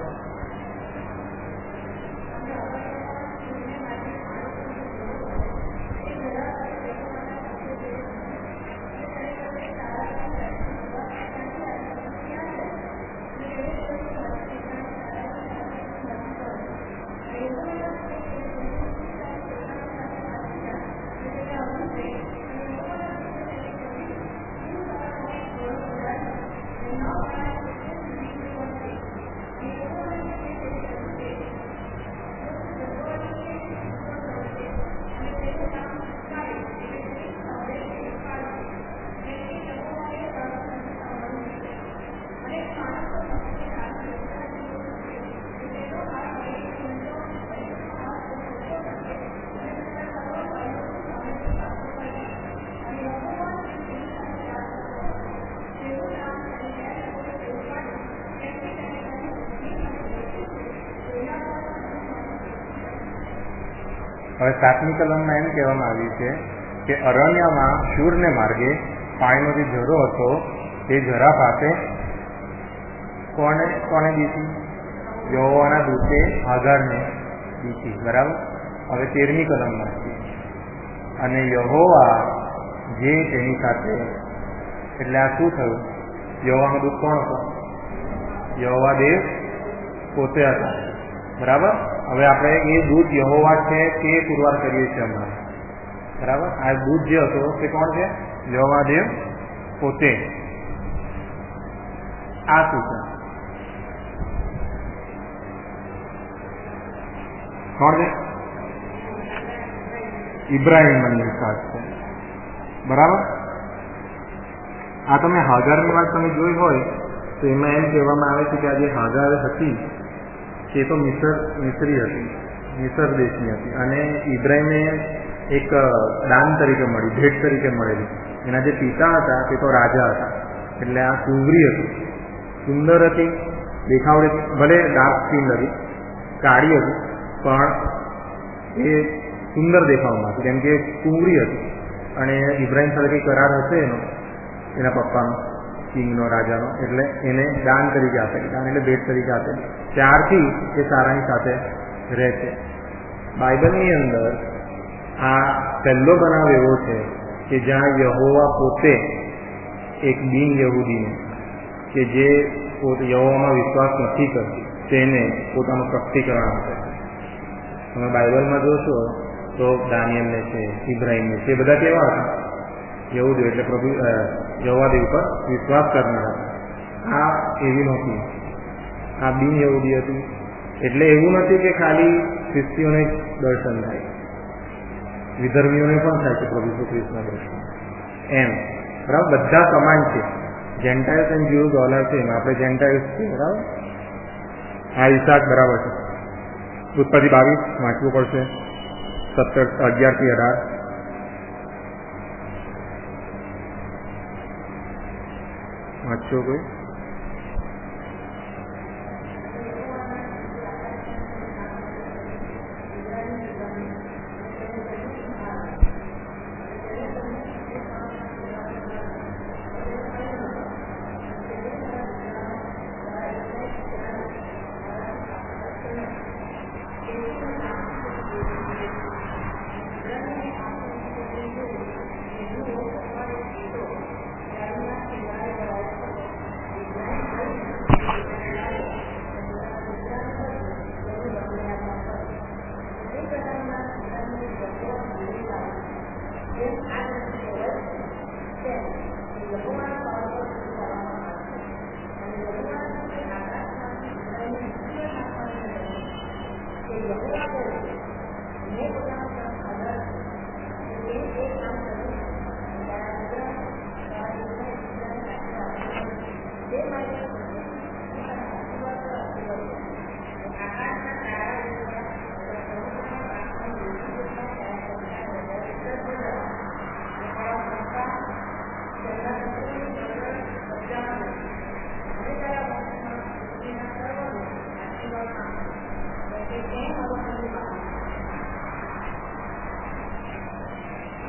હવે 7મી કલમમાં એમ કહેવામાં આવ્યું છે કે અરણ્યમાં શૂરને માર્ગે પાણીનો જે ઝરો હતો તે ઝરા પાસે કોને દીધી? યહોવાના દૂતે હાગારને દીધી. બરાબર? હવે 13મી કલમમાં છે અને યહોવા જે તેની સાથે, એટલે આ શું થયું? યહોવાનો દૂત કોણ હતો? યહોવા દેવ પોતે હતા. બરાબર? હવે આપણે એ દૂત યહોવા છે તે પુરવાર કરીએ છીએ હમણાં. બરાબર? આ દૂત જે હતો તે કોણ છે? યહોવા દેવ પોતે. આ શું છે? કોણ છે? ઇબ્રાહીમની વાત છે. બરાબર? આ તમે હાગારની વાત તમે જોઈ હોય તો એમાં એમ કહેવામાં આવે છે કે આ જે હાગાર હતી તે તો મિસરી હતી, મિસર દેશની હતી અને ઇબ્રાહીમને એક દાન તરીકે મળી, ભેટ તરીકે મળેલી. એના જે પિતા હતા તે તો રાજા હતા, એટલે આ સુંદરી હતી, સુંદર હતી, દેખાવડે ભલે ડાર્ક સ્કિન હતી, કાળી હતી, પણ એ સુંદર દેખાવમાં હતી કેમ કે સુંદરી હતી. અને ઇબ્રાહીમ સાથે કંઈ કરાર હશે એના પપ્પાનો, કિંગનો, રાજાનો, એટલે એને દાન તરીકે આપેલી. દાન એટલે ભેટ તરીકે આપેલી. ત્યારથી એ સારાની સાથે રહે છે. બાઇબલની અંદર આ પહેલો બનાવ એવો છે કે જ્યાં યહોવા પોતે એક બિન યહૂદીને કે જે યહોવામાં વિશ્વાસ નથી કરતી તેને પોતાનું સ્પષ્ટીકરણ આપે છે. તમે બાઇબલમાં જોશો તો દાનિયેલને છે, ઇબ્રાહીમને છે, એ બધા કેવા હતા? યહૂદી, એટલે પ્રભુ યહોવા દેવ પર વિશ્વાસ કરનાર હતા. આ એવી નહોતી, આ બિન યહૂદી હતી. એટલે એવું નથી કે ખાલી ખ્રિસ્તીઓને દર્શન થાય, વિધર્મીઓને પણ થાય છે પ્રભુ ઈસુ ખ્રિસ્તના દર્શન. એમ બરાબર? બધા સમાન છે. જેન્ટાઇલ્સ એન્ડ જ્યુઝ ઓલ આર સેમ. આપણે જેન્ટાઇલ્સ છે. બરાબર? આ ઈસાક બરાબર છે. ઉત્પત્તિ 22 વાંચવું પડશે. 11 થી 18 વાંચો કોઈ.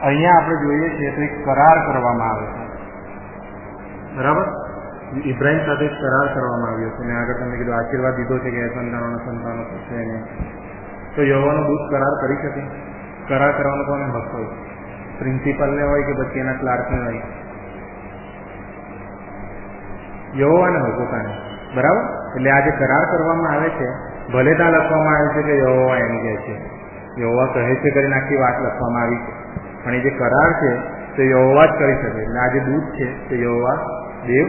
અહીંયા આપણે જોઈએ છીએ તો એક કરાર કરવામાં આવે છે, બરાબર. ઇબ્રાહિમ સાથે એક કરાર કરવામાં આવ્યો છે. અને આગળ તમે કીધું આશીર્વાદ દીધો છે કે સંતાનો થશે એને. તો યહોવાનો દૂત કરાર કરી શકે? કરાર કરવાનો કોને હક હોય? પ્રિન્સિપલને હોય કે પછી એના ક્લાર્કને હોય? યહોવાને હોય પોતાને, બરાબર. એટલે આ જે કરાર કરવામાં આવે છે, ભલે ત્યાં લખવામાં આવે છે કે યહોવા એમ કહે છે, યહોવા કહે છે કરીને આખી વાત લખવામાં આવી છે, પણ એ જે કરાર છે તે યહોવા જ કરી શકે. એટલે આ જે દૂત છે તે યહોવા દેવ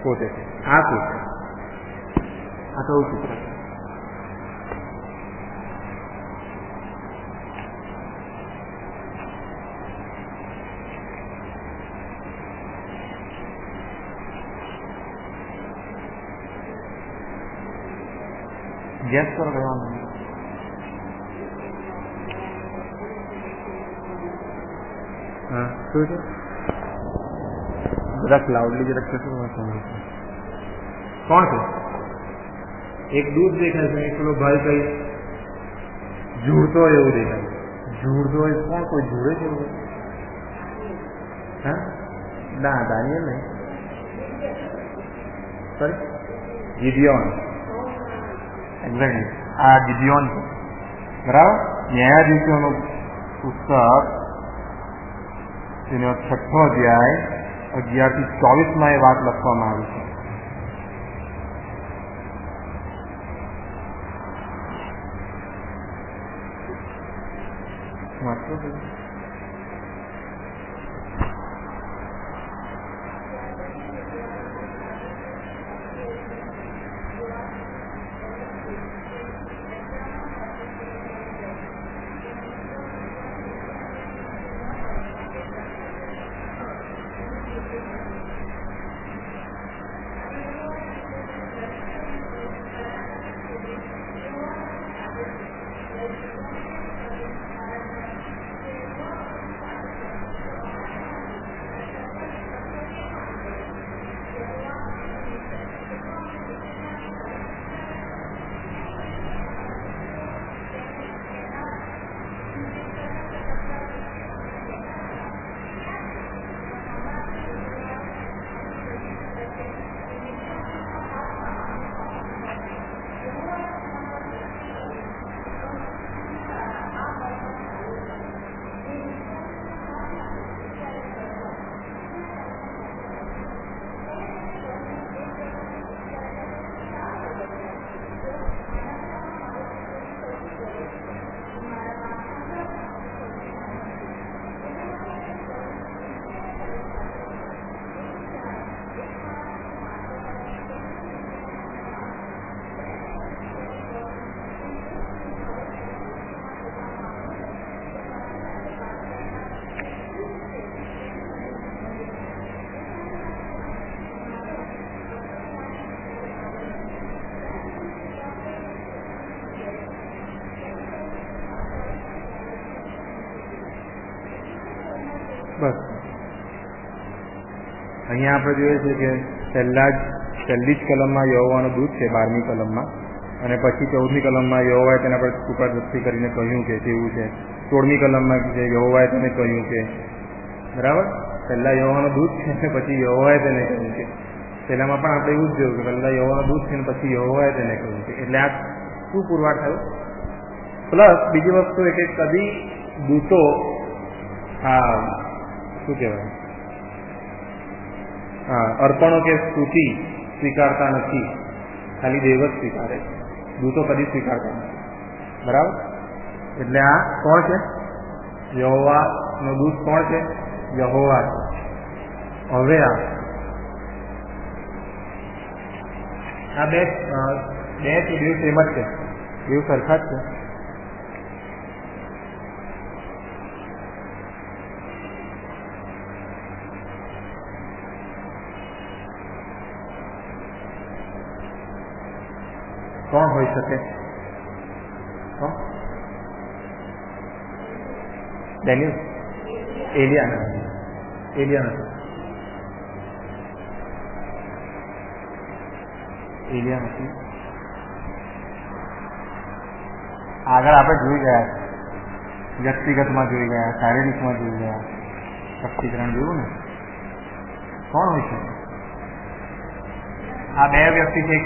પોતે છે. આ શું છે? આ કયું સૂત્ર છે? ગેસ કરો કહેવાનું. હા, શું છે? બધા ક્લાઉડલી જ રખે છે. કોણ છે? એક દૂધ દેખાય છે, એક પેલો ભાઈ કઈ ઝૂડતો હોય એવું દેખાય. ઝૂડતો હોય કોણ? કોઈ ઝૂડે છે? હા, ના, દાનિયેલ નહીં, સોરી, ગિડિયોન. એક્ઝેક્ટલી, આ ગિડિયોન છે, બરાબર. ન્યાયાધીશોનું પુસ્તક તેનો 6ઠ્ઠો અધ્યાય 11 થી 24 એ વાત લખવામાં આવી છે. વાંચો. અહીંયા આપણે જોઈએ છીએ કે પહેલી જ કલમમાં યહોવાનું દૂત છે 12મી કલમમાં, અને પછી 14મી કલમમાં યહોવાએ તેને આપણે કૃપા દ્રષ્ટિ કરીને કહ્યું કે તેવું છે. 16મી કલમમાં છે યહોવાએ તેને કહ્યું કે, બરાબર, પહેલા યહોવાનો દૂત છે ને પછી યહોવાએ તેને કહ્યું કે. પહેલામાં પણ આપણે એવું જ જોયું કે પહેલા યહોવાનો દૂત છે ને પછી યહોવાએ તેને કહ્યું કે. એટલે આ શું પુરવાર થયું? પ્લસ બીજી વસ્તુ એ કે કદી દૂતો શું કહેવાય અર્પણો કે સ્તુતિ સ્વીકારતા નથી, ખાલી દેવ જ સ્વીકારે. દૂતો કદી સ્વીકારતા નથી, બરાબર. એટલે આ કોણ છે? યહોવાનો દૂત કોણ છે? યહોવા છે. હવે આ બે દિવસ એમ જ છે, એવું સરખા જ છે. કોણ હોઈ શકે? ડેનિયલ? એલિયા નથી. એલિયા નથી. આગળ આપણે જોઈ ગયા, વ્યક્તિગતમાં જોઈ ગયા, શારીરિકમાં જોઈ ગયા, શક્તિકરણ જોયું ને. કોણ હોય છે? આ બે વ્યક્તિ છે,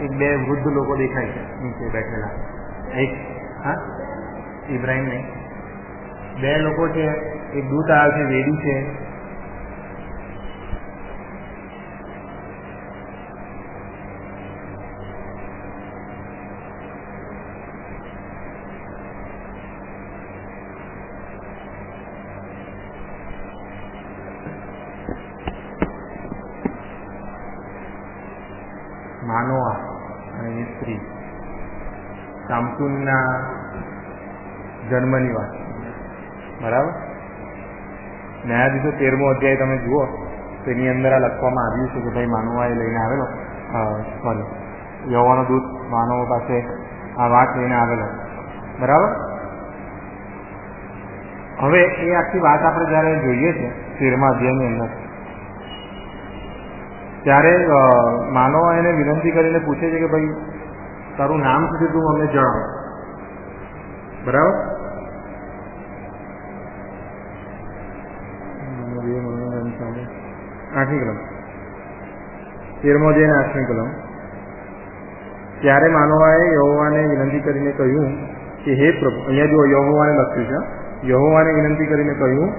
એક બે વૃદ્ધ લોકો દેખાય છે નીચે બેઠેલા. એક ઇબ્રાહિમ નહીં, બે લોકો છે. એક દૂત આવે છે, વેદી છે. માનોઆ અને એની સ્ત્રી, સામસૂનના જન્મની વાત, બરાબર. ન્યાયાધીશો 13મો અધ્યાય તમે જુઓ તો એની અંદર આ લખવામાં આવ્યું છે કે ભાઈ માનોઆએ લઈને આવેલો, યહોવાનો દૂત માનવ પાસે આ વાત લઈને આવેલો, બરાબર. હવે એ આખી વાત આપણે જયારે જોઈએ છે 13મા અધ્યાયની અંદર, ત્યારે માનવ એને વિનંતી કરીને પૂછે છે કે ભાઈ તારું નામ શું છે, તું અમને જણાવ, બરાબર. 8મી કલમ, 13મો અધ્યાય 8મી કલમ. ત્યારે માનવાએ યહોવાને વિનંતી કરીને કહ્યું કે હે પ્રભુ, અહીંયા જો યહોવાને લખ્યું છે, યહોવાને વિનંતી કરીને કહ્યું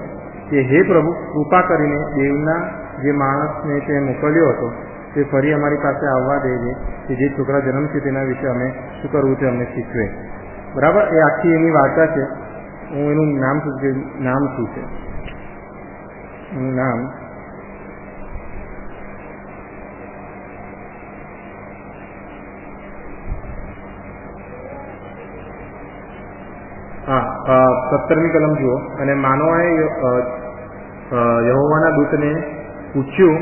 કે હે પ્રભુ, કૃપા કરીને દેવના જે માણસને તે મોકલ્યો હતો તે ફરી અમારી પાસે આવવા દેજે, કે જે છોકરા જન્મ છે તેના વિશે અમે શું કરવું તે અમને શીખવે, બરાબર. એ આખી એની વાર્તા છે. હું એનું નામ શું છે, એનું નામ હા 17મી કલમ જુઓ. અને માનવાએ યહોવાના દૂતને પૂછ્યું,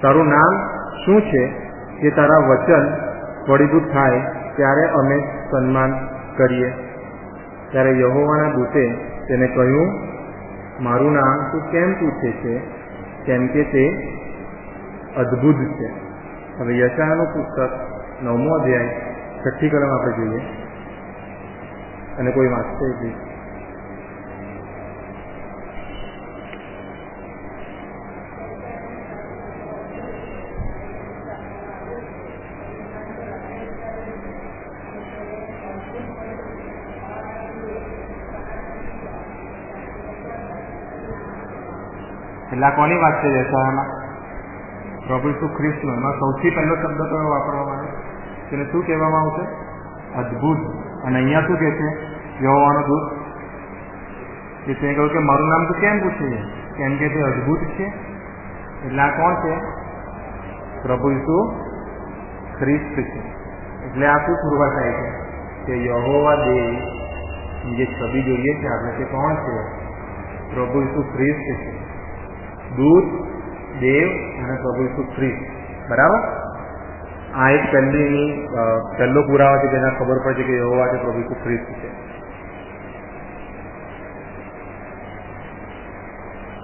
તારું નામ શું છે કે તારા વચન ફળીભૂત થાય ત્યારે અમે સન્માન કરીએ. ત્યારે યહોવાના દૂતે તેને કહ્યું, મારું નામ તું કેમ પૂછે છે, કેમ કે તે અદ્ભુત છે. હવે યશાયાનું પુસ્તક 9મો અધ્યાય 6ઠ્ઠી કલમ આપણે જોઈએ, અને કોઈ વાંચશે જ એટલે કોની વાત છે યશાયામાં? પ્રભુ ઈસુ ખ્રિસ્તનો. એમાં સૌથી પહેલો શબ્દ કયો વાપરવામાં આવે? તેને શું કહેવામાં આવશે? અદ્ભુત. અને અહીંયા શું કહે છે યહોવાનો દૂત? કે તે કહ્યું કે મારું નામ તો કેમ પૂછે છે, કેમ કે તે અદ્ભુત છે. એટલે આ કોણ છે? પ્રભુ ઈસુ ખ્રિસ્ત છે. એટલે આ શું પુરવાર થાય છે કે યહોવા દેવ જે છબી જોઈએ છે આપણે, તે કોણ છે? પ્રભુ ઈસુ ખ્રિસ્ત છે. દૂત, દેવ અને પ્રભુ ઈસુ ખ્રિસ્ત, બરાબર. આ એક પહેલો પુરાવા છે જેના ખબર પડે છે કે યહોવા છે, પ્રભુ ઈસુ ખ્રિસ્ત છે.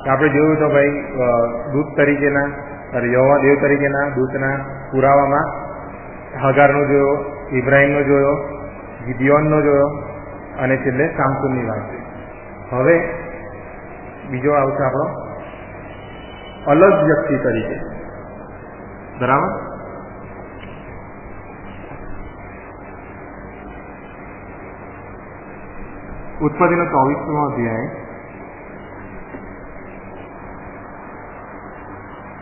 આપણે જોયું તો ભાઈ દૂત તરીકેના યહોવા દેવ તરીકેના દૂતના પુરાવામાં હગારનો જોયો, ઇબ્રાહીમનો જોયો, ગિદિયોનનો જોયો અને છેલ્લે સામસોનની વાત જોઈ. હવે બીજો આવશે આપણો અલગ વ્યક્તિ તરીકે. બરાબર. ઉત્પત્તિનો 24મો અધ્યાય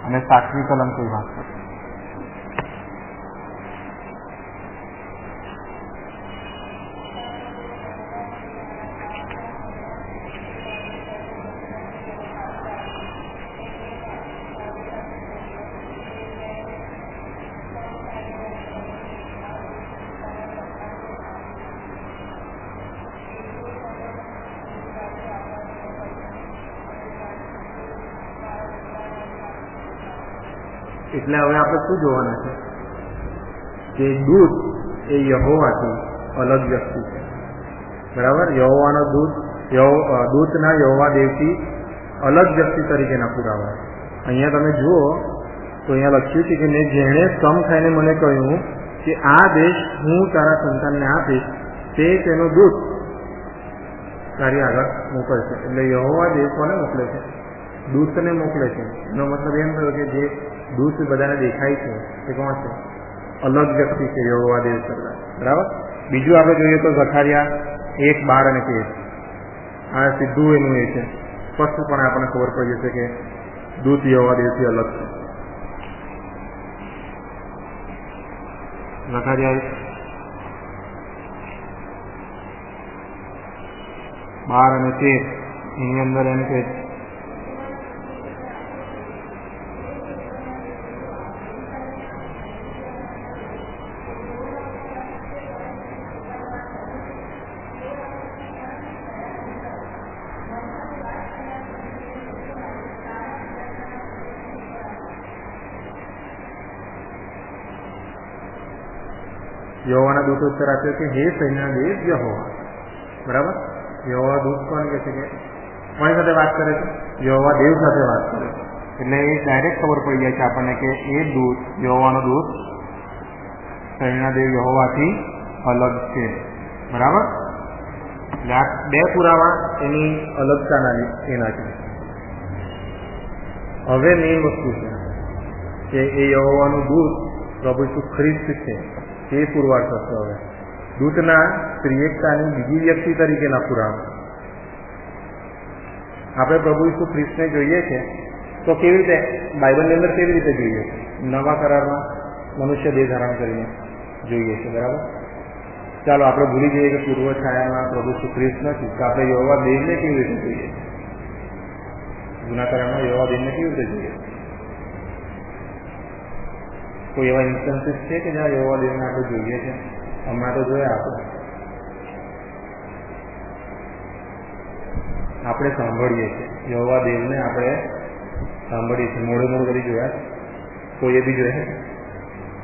અને 7મી કલમ કોઈ વાત કરે. એટલે હવે આપણે શું જોવાના છે કે દૂત એ યહોવાથી અલગ વ્યક્તિ છે. બરાબર. યહોવાનો દૂતના યહોવા દેવથી અલગ વ્યક્તિ તરીકેના પુરાવા. અહીંયા તમે જુઓ તો અહીંયા લખ્યું છે કે મેં જેણે સમ થઈને મને કહ્યું કે આ દેશ હું તારા સંતાનને આપીશ, તે તેનો દૂત તારી આગળ મોકલશે. એટલે યહોવા દેવ કોને મોકલે છે? દૂતને મોકલે છે. એનો મતલબ એમ થયો કે જે દૂત બધાને દેખાય છે એ કોણ છે? અલગ વ્યક્તિ છે યહોવા દેવ કરતા. બરાબર. બીજું આપણે જોઈએ તો ઝખારિયા 1:12 અને 13. આ સીધું એનું એ છે, સ્પષ્ટપણે આપણને ખબર પડી જશે કે દૂત યહોવા દેવથી અલગ છે. ઝખારિયા 12 અને 13 એની અંદર એમ કે યહોવાના દૂત ઉત્તર આપ્યો કે હે સૈન્યના દેવ યહોવા. બરાબર. યહોવા દૂત કોણ કહે છે? કે કોની સાથે વાત કરે છે? યહોવા દેવ સાથે વાત કરે છે. એટલે એ ડાયરેક્ટ ખબર પડી જાય છે આપણને કે એ દૂત, યહોવાનો દૂત સૈન્યના દેવ યહોવાથી અલગ છે. બરાબર. એટલે આ બે પુરાવા એની અલગતાના એના છે. હવે મેઇન વસ્તુ છે કે એ યહોવાનું દૂત પ્રભુ ઈસુ ખ્રિસ્ત છે તે પુરવાર થશે. હવે દૂતના ત્રિએકતાની બીજી વ્યક્તિ તરીકેના પુરાવા. આપણે પ્રભુ ઈસુ ખ્રિસ્તને જોઈએ છે તો કેવી રીતે બાઇબલની અંદર કેવી રીતે જોઈએ છે? નવા કરારમાં મનુષ્ય દેહ ધારણ કરીને જોઈએ છે. બરાબર. ચાલો આપણે ભૂલી જઈએ કે પૂર્વ છાયામાં પ્રભુ ઈસુ ખ્રિસ્ત નથી, તો આપણે યહોવા દેવને કેવી રીતે જોઈએ? જૂના કરારમાં યહોવા દેવને કેવી રીતે જોઈએ? કોઈ એવા ઇન્સ્ટન્સીસ છે કે જ્યાં યહોવા દેવને આપણે જોઈએ છે? હમણાં તો જોયા આપણે સાંભળીએ છીએ યહોવા દેવને, આપણે સાંભળીએ છીએ. મોડે કરી જોયા કોઈએ બી જોયા?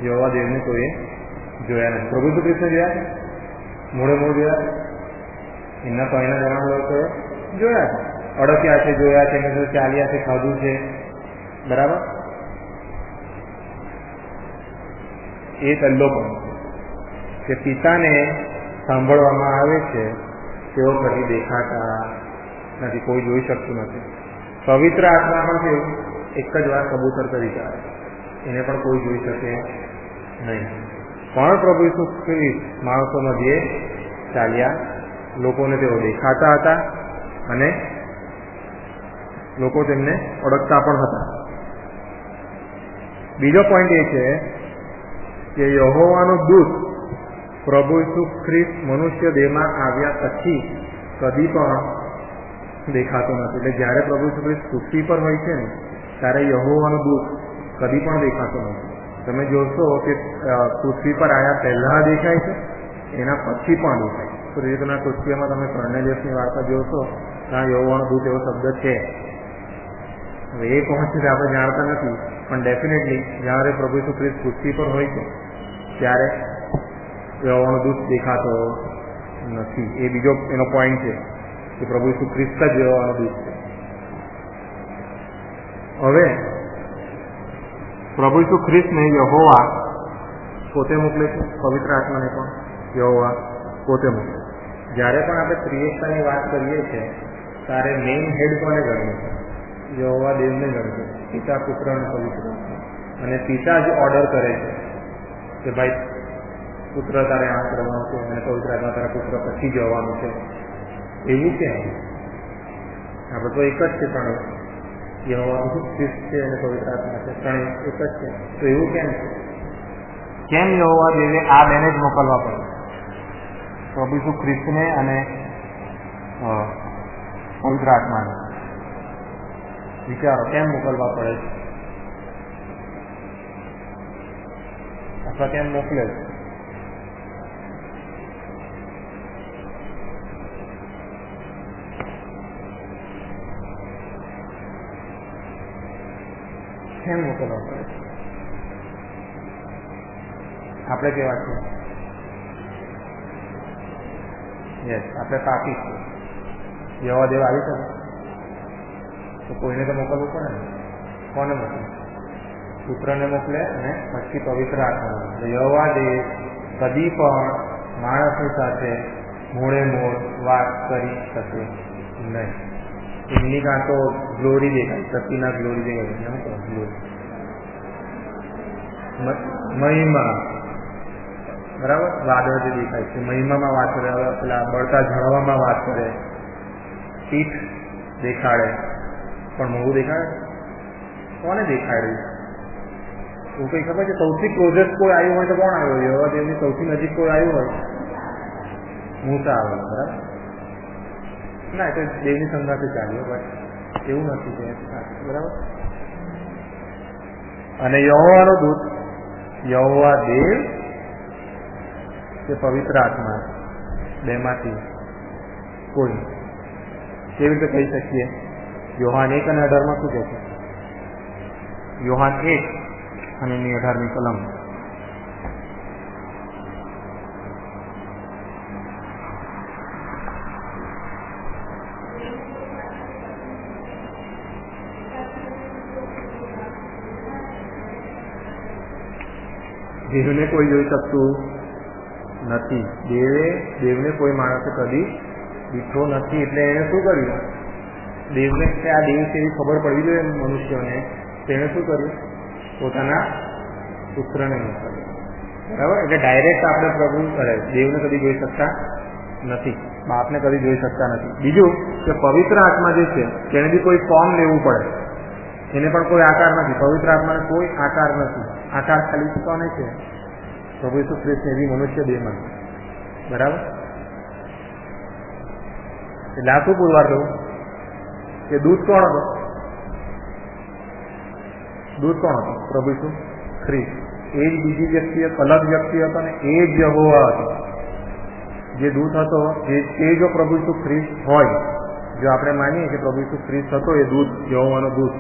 યહોવા દેવને કોઈએ જોયા નથી. પ્રભુ ઈસુ ખ્રિસ્તને જોયા છે? મોડે જોયા? એમના પહેલા ઘણા લોકો જોયા છે, અડક્યા છે, જોયા છે, એમને ચાલ્યા છે, ખાધું છે. બરાબર. એ પહેલો પણ કે પિતાને સાંભળવામાં આવે છે, તેઓ કદી દેખાતા નથી, કોઈ જોઈ શકતું નથી. પવિત્ર આત્મા પણ કેવું એક જ વાર કબૂતર તરીકે આવે, એને પણ કોઈ જોઈ શકે નહીં. પણ પ્રભુ ઈસુ ખ્રિસ્ત માણસો મધ્યે ચાલ્યા, લોકોને તેઓ દેખાતા હતા અને લોકો તેમને ઓળખતા પણ હતા. બીજો પોઈન્ટ એ છે કે યહોવાનો દૂત પ્રભુ ઈસુ ખ્રિસ્ત મનુષ્ય દેહમાં આવ્યા પછી કદી પણ દેખાતો નથી. એટલે જ્યારે પ્રભુ ઈસુ ખ્રિસ્ત પૃથ્વી પર હોય છે ને ત્યારે યહોવાનો દૂત કદી પણ દેખાતો નથી. તમે જોશો કે પૃથ્વી પર આવ્યા પહેલા દેખાય છે, એના પછી પણ દેખાય છે. તો રીતના કૃત્યમાં તમે કર્નેલિયસની વાર્તા જોશો ત્યાં યહોવાનો દૂત એવો શબ્દ છે. હવે એ કોણ છે આપણે જાણતા નથી, પણ ડેફિનેટલી જ્યારે પ્રભુ ઈસુ ખ્રિસ્ત પૃથ્વી પર હોય છે ત્યારે યહોવાનો દૂત દેખાતો નથી. એ બીજો એનો પોઈન્ટ છે કે પ્રભુ ઈસુ ખ્રિસ્ત જ યહોવાનો દૂત છે. હવે પ્રભુ ઈસુ ખ્રિસ્તને યહોવા પોતે મોકલે છે, પવિત્ર આત્માને પણ યહોવા પોતે મોકલે. જ્યારે પણ આપણે ત્રિએકતાની વાત કરીએ છીએ ત્યારે મેઇન હેડ કોને ગણવું છે? યહોવા દેવને ગણવું છે, પિતા, પુત્ર અને પવિત્ર આત્મા. અને પિતા જ ઓર્ડર કરે છે કે ભાઈ પુત્ર તારે આ કરવાનું છે અને પવિત્ર આત્મા તારા પુત્ર પછી જવાનું છે. એવું કેમ? આપણે તો એક જ છે, પણ યહોવા ખ્રિસ્ત છે અને પવિત્ર આત્મા છે, ત્રણ એક જ છે. તો એવું કેમ છે? કેમ યહોવા દેવે આ બેને જ મોકલવા પડે? પ્રભુ ઈસુ ખ્રિસ્તને અને પવિત્ર આત્માને વિચારો કેમ મોકલવા પડે છે અથવા કેમ મોકલે છે? કેમ મોકલવા પડે છે? આપણે કેવા છીએ? યસ, આપણે પાપી છીએ. યહોવા દેવ આવી શકે તો કોઈને તો મોકલવું પડે ને. કોને મોકલે? પુત્રને મોકલે અને પછી પવિત્ર આત્મા મોકલે. યહોવા દેવ કદી પણ માણસની સાથે મોડે મોડ વાત કરી શકે નહીં. એમની કાં તો ગ્લોરી દેખાય, સતીના ગ્લોરી દેખાય, એમ કહો ગ્લોરી, મહિમા, બરાબર, વાદળ જે દેખાય છે મહિમામાં વાત કરે. હવે પેલા બળતા ઝાડવામાં વાત કરે, પીઠ દેખાડે, પણ મોડું દેખાડે? કોને દેખાડ્યું? એવું કંઈ ખબર છે? સૌથી ક્લોઝેસ્ટ કોઈ આવ્યું હોય તો કોણ આવ્યો? યહોવા દેવની સૌથી નજીક કોઈ આવ્યું હોય? મૂસા આવ્યો, બરાબર. ના, એ તો દેવની સંગાથી ચાલ્યો, બટ એવું નથી કે બરાબર. અને યહોવાનો દૂત, યહોવા દેવ કે પવિત્ર આત્મા, બેમાંથી કોઈ. કેવી રીતે કહી શકીએ? યોહાન 1 અને 18 શું કહે છે? યોહાન 1 અને એની 18મી કલમ. દેવને કોઈ જોઈ શકતું નથી. દેવને કોઈ માણસે કદી દીઠો નથી. એટલે એને શું કર્યું? દેવને આ દેવ છે એવી ખબર પડવી જોઈએ મનુષ્યોને. તેને શું કર્યું? પોતાના પુત્રને મોકલ્યો, બરાબર. એટલે ડાયરેક્ટ આપણે પ્રભુ દેવને કદી જોઈ શકતા નથી, બાપને કદી જોઈ શકતા નથી. બીજું કે પવિત્ર આત્મા જે છે તેને બી કોઈ ફોર્મ લેવું પડે. એને પણ કોઈ આકાર નથી. પવિત્ર આત્માને કોઈ આકાર નથી. આકાર ખાલી કોને છે? પ્રભુ ઈસુ ખ્રિસ્ત એવી મનુષ્ય દેહમાં, બરાબર. એટલે આ શું પુરવાર થયું કે દૂત કોણ હતો? દૂત કોણ હતો? પ્રભુ ઈસુ ખ્રિસ્ત. એ જ બીજી વ્યક્તિ, અલગ વ્યક્તિ હતો ને એ જ યહોવા હતો. જે દૂત હતો એ જો પ્રભુ ઈસુ ખ્રિસ્ત હોય, જો આપણે માનીએ કે પ્રભુ ઈસુ ખ્રિસ્ત હતો એ દૂત, યહોવાનો દૂત,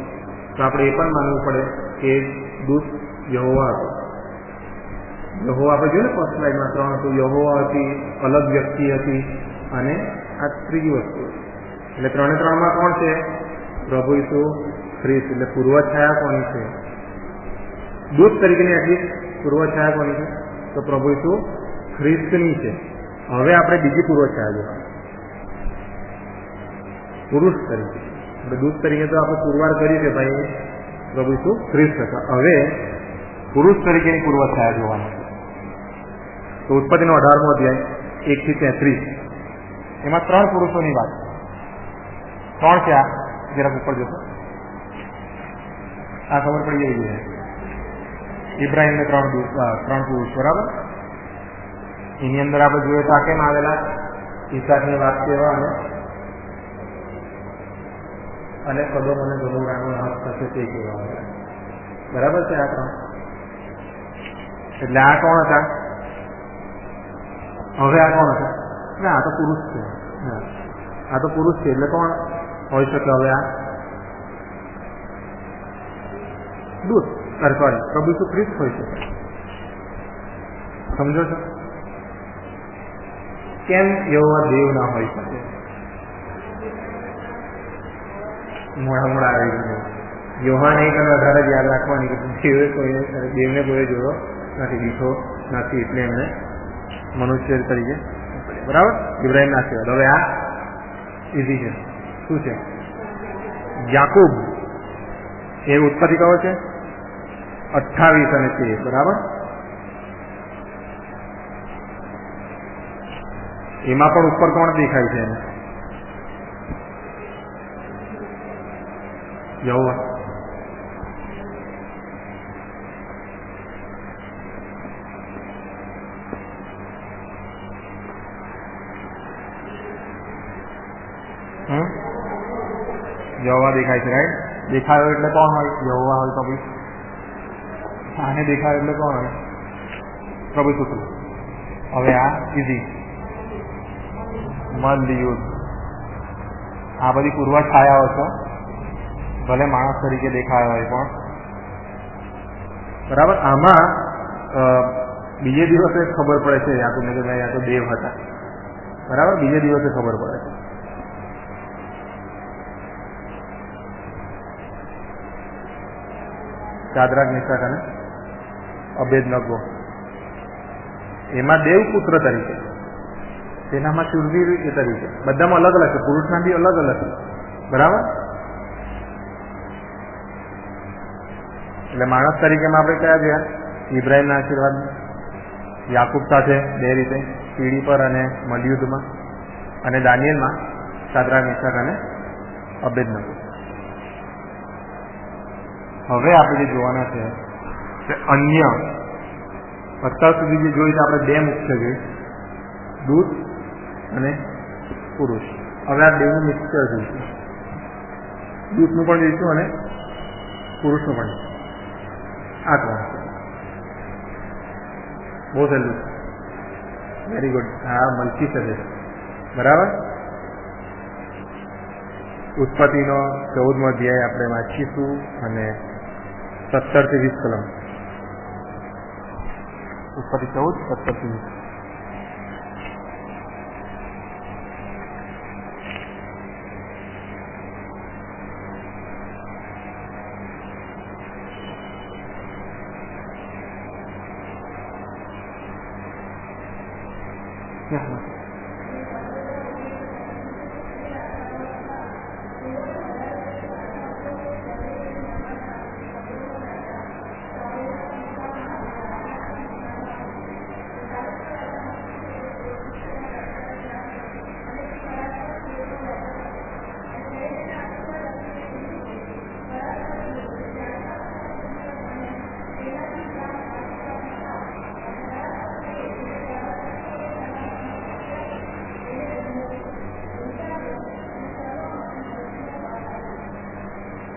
તો આપણે એ પણ માનવું પડે કે દૂત યહોવા હતો. યહોવા આપણે જોયું ને ફર્સ્ટ સ્લાઇડમાં 3 હતું. યહોવા હતી, અલગ વ્યક્તિ હતી અને આ ત્રીજી વસ્તુ. એટલે 3 કોણ છે? પ્રભુ ઈસુ ખ્રિસ્ત. એટલે પૂર્વછાયા કોની છે? દૂત તરીકેની એટલી પૂર્વછાયા કોની છે? તો પ્રભુ ઈસુ ખ્રિસ્તની છે. હવે આપણે બીજી પૂર્વછાયા જોવા, પુરુષ તરીકે. એટલે દૂત તરીકે તો આપણે પુરવાર કરી કે ભાઈ પ્રભુ ઈસુ ખ્રિસ્ત હતા. હવે પુરુષ તરીકેની પૂર્વછાયા જોવાની. તો ઉત્પત્તિનો 18મો અધ્યાય 1 થી 33, એમાં 3 પુરુષોની વાત. 3 છે. આ જરાક ઉપર જતો આ ખબર પડી જવી જોઈએ. ઇબ્રાહિમને 3 પુરુષ, બરાબર. એની અંદર આપણે જોઈએ તો આ કેમ આવેલા? ઈસાકની વાત કહેવા અને કદમ અને ગમોરાનો નાશ થશે તે કહેવા આવેલા, બરાબર છે. આ 3. એટલે આ કોણ હતા? હવે આ કોણ હતા? ના, આ તો પુરુષ છે. આ તો પુરુષ છે. એટલે કોણ હોઈ શકે હવે? આ દૂત, સોરી, પ્રભુ ઈસુ ખ્રિસ્ત હોઈ શકે. સમજો છો? કેમ યહોવા દેવ ના હોઈ શકે? મોડા આવી ગયું. યોહાન 1:18 જ યાદ રાખવાની કે દેવને કોઈ જોયો નથી, દીઠો નથી, એટલે એમને મનુષ્ય તરીકે. બરાબર, ઇબ્રાહિમના આશીર્વાદ. હવે આ ઇઝી છે. શું છે? યાકૂબ. એ ઉત્પત્તિ કયો છે? 28 અને 13. બરાબર, એમાં પણ ઉપર કોણ દેખાય છે એને? યહોવા. યહોવા દેખાય છે, રાઈટ? દેખાયો એટલે કોણ હોય? યહોવા હોય તો બી. આને દેખાયો એટલે કોણ હોય? પ્રભુ શુક્ર. હવે આ ઇઝી મલયુદ્ધ. આ બધી પૂર્વ છાયાઓ છે, ભલે માણસ તરીકે દેખાયો હોય પણ. બરાબર, આમાં બીજે દિવસે ખબર પડે છે યાકૂબને કે ભાઈ આ તો દેવ હતા. બરાબર, બીજે દિવસે ખબર પડે છે. શાદ્રાક, મેશક અને અબેદનગો. એમાં દેવપુત્ર તરીકે, તેનામાં શૂરવીર એ તરીકે, બધામાં અલગ અલગ છે. પુરુષના બી અલગ અલગ છે. બરાબર, એટલે માણસ તરીકેમાં આપણે કયા ગયા? ઇબ્રાહિમના આશીર્વાદ, યાકૂબ સાથે 2 રીતે, પીડી પર અને મલયુદ્ધમાં, અને દાનિયેલમાં શાદ્રાક, મેશક અને અબેદનગો. હવે આપણે જે જોવાના છે તે અન્ય અત્યાર સુધી જે જોઈ આપણે 2 મુખ્ય જોઈ, દૂત અને પુરુષ. હવે આ 2નું મિક્સચર જોઈશું. દૂતનું પણ જોઈશું અને પુરુષનું પણ. આ કોણ છે? બહુ સહેલું. Very good. હા, મલ્કીસેદેક. બરાબર, ઉત્પત્તિનો 14મો અધ્યાય આપણે વાંચીશું અને 17 થી 20 કલમ. ઉત્પત્તિ 14, 17 થી 20.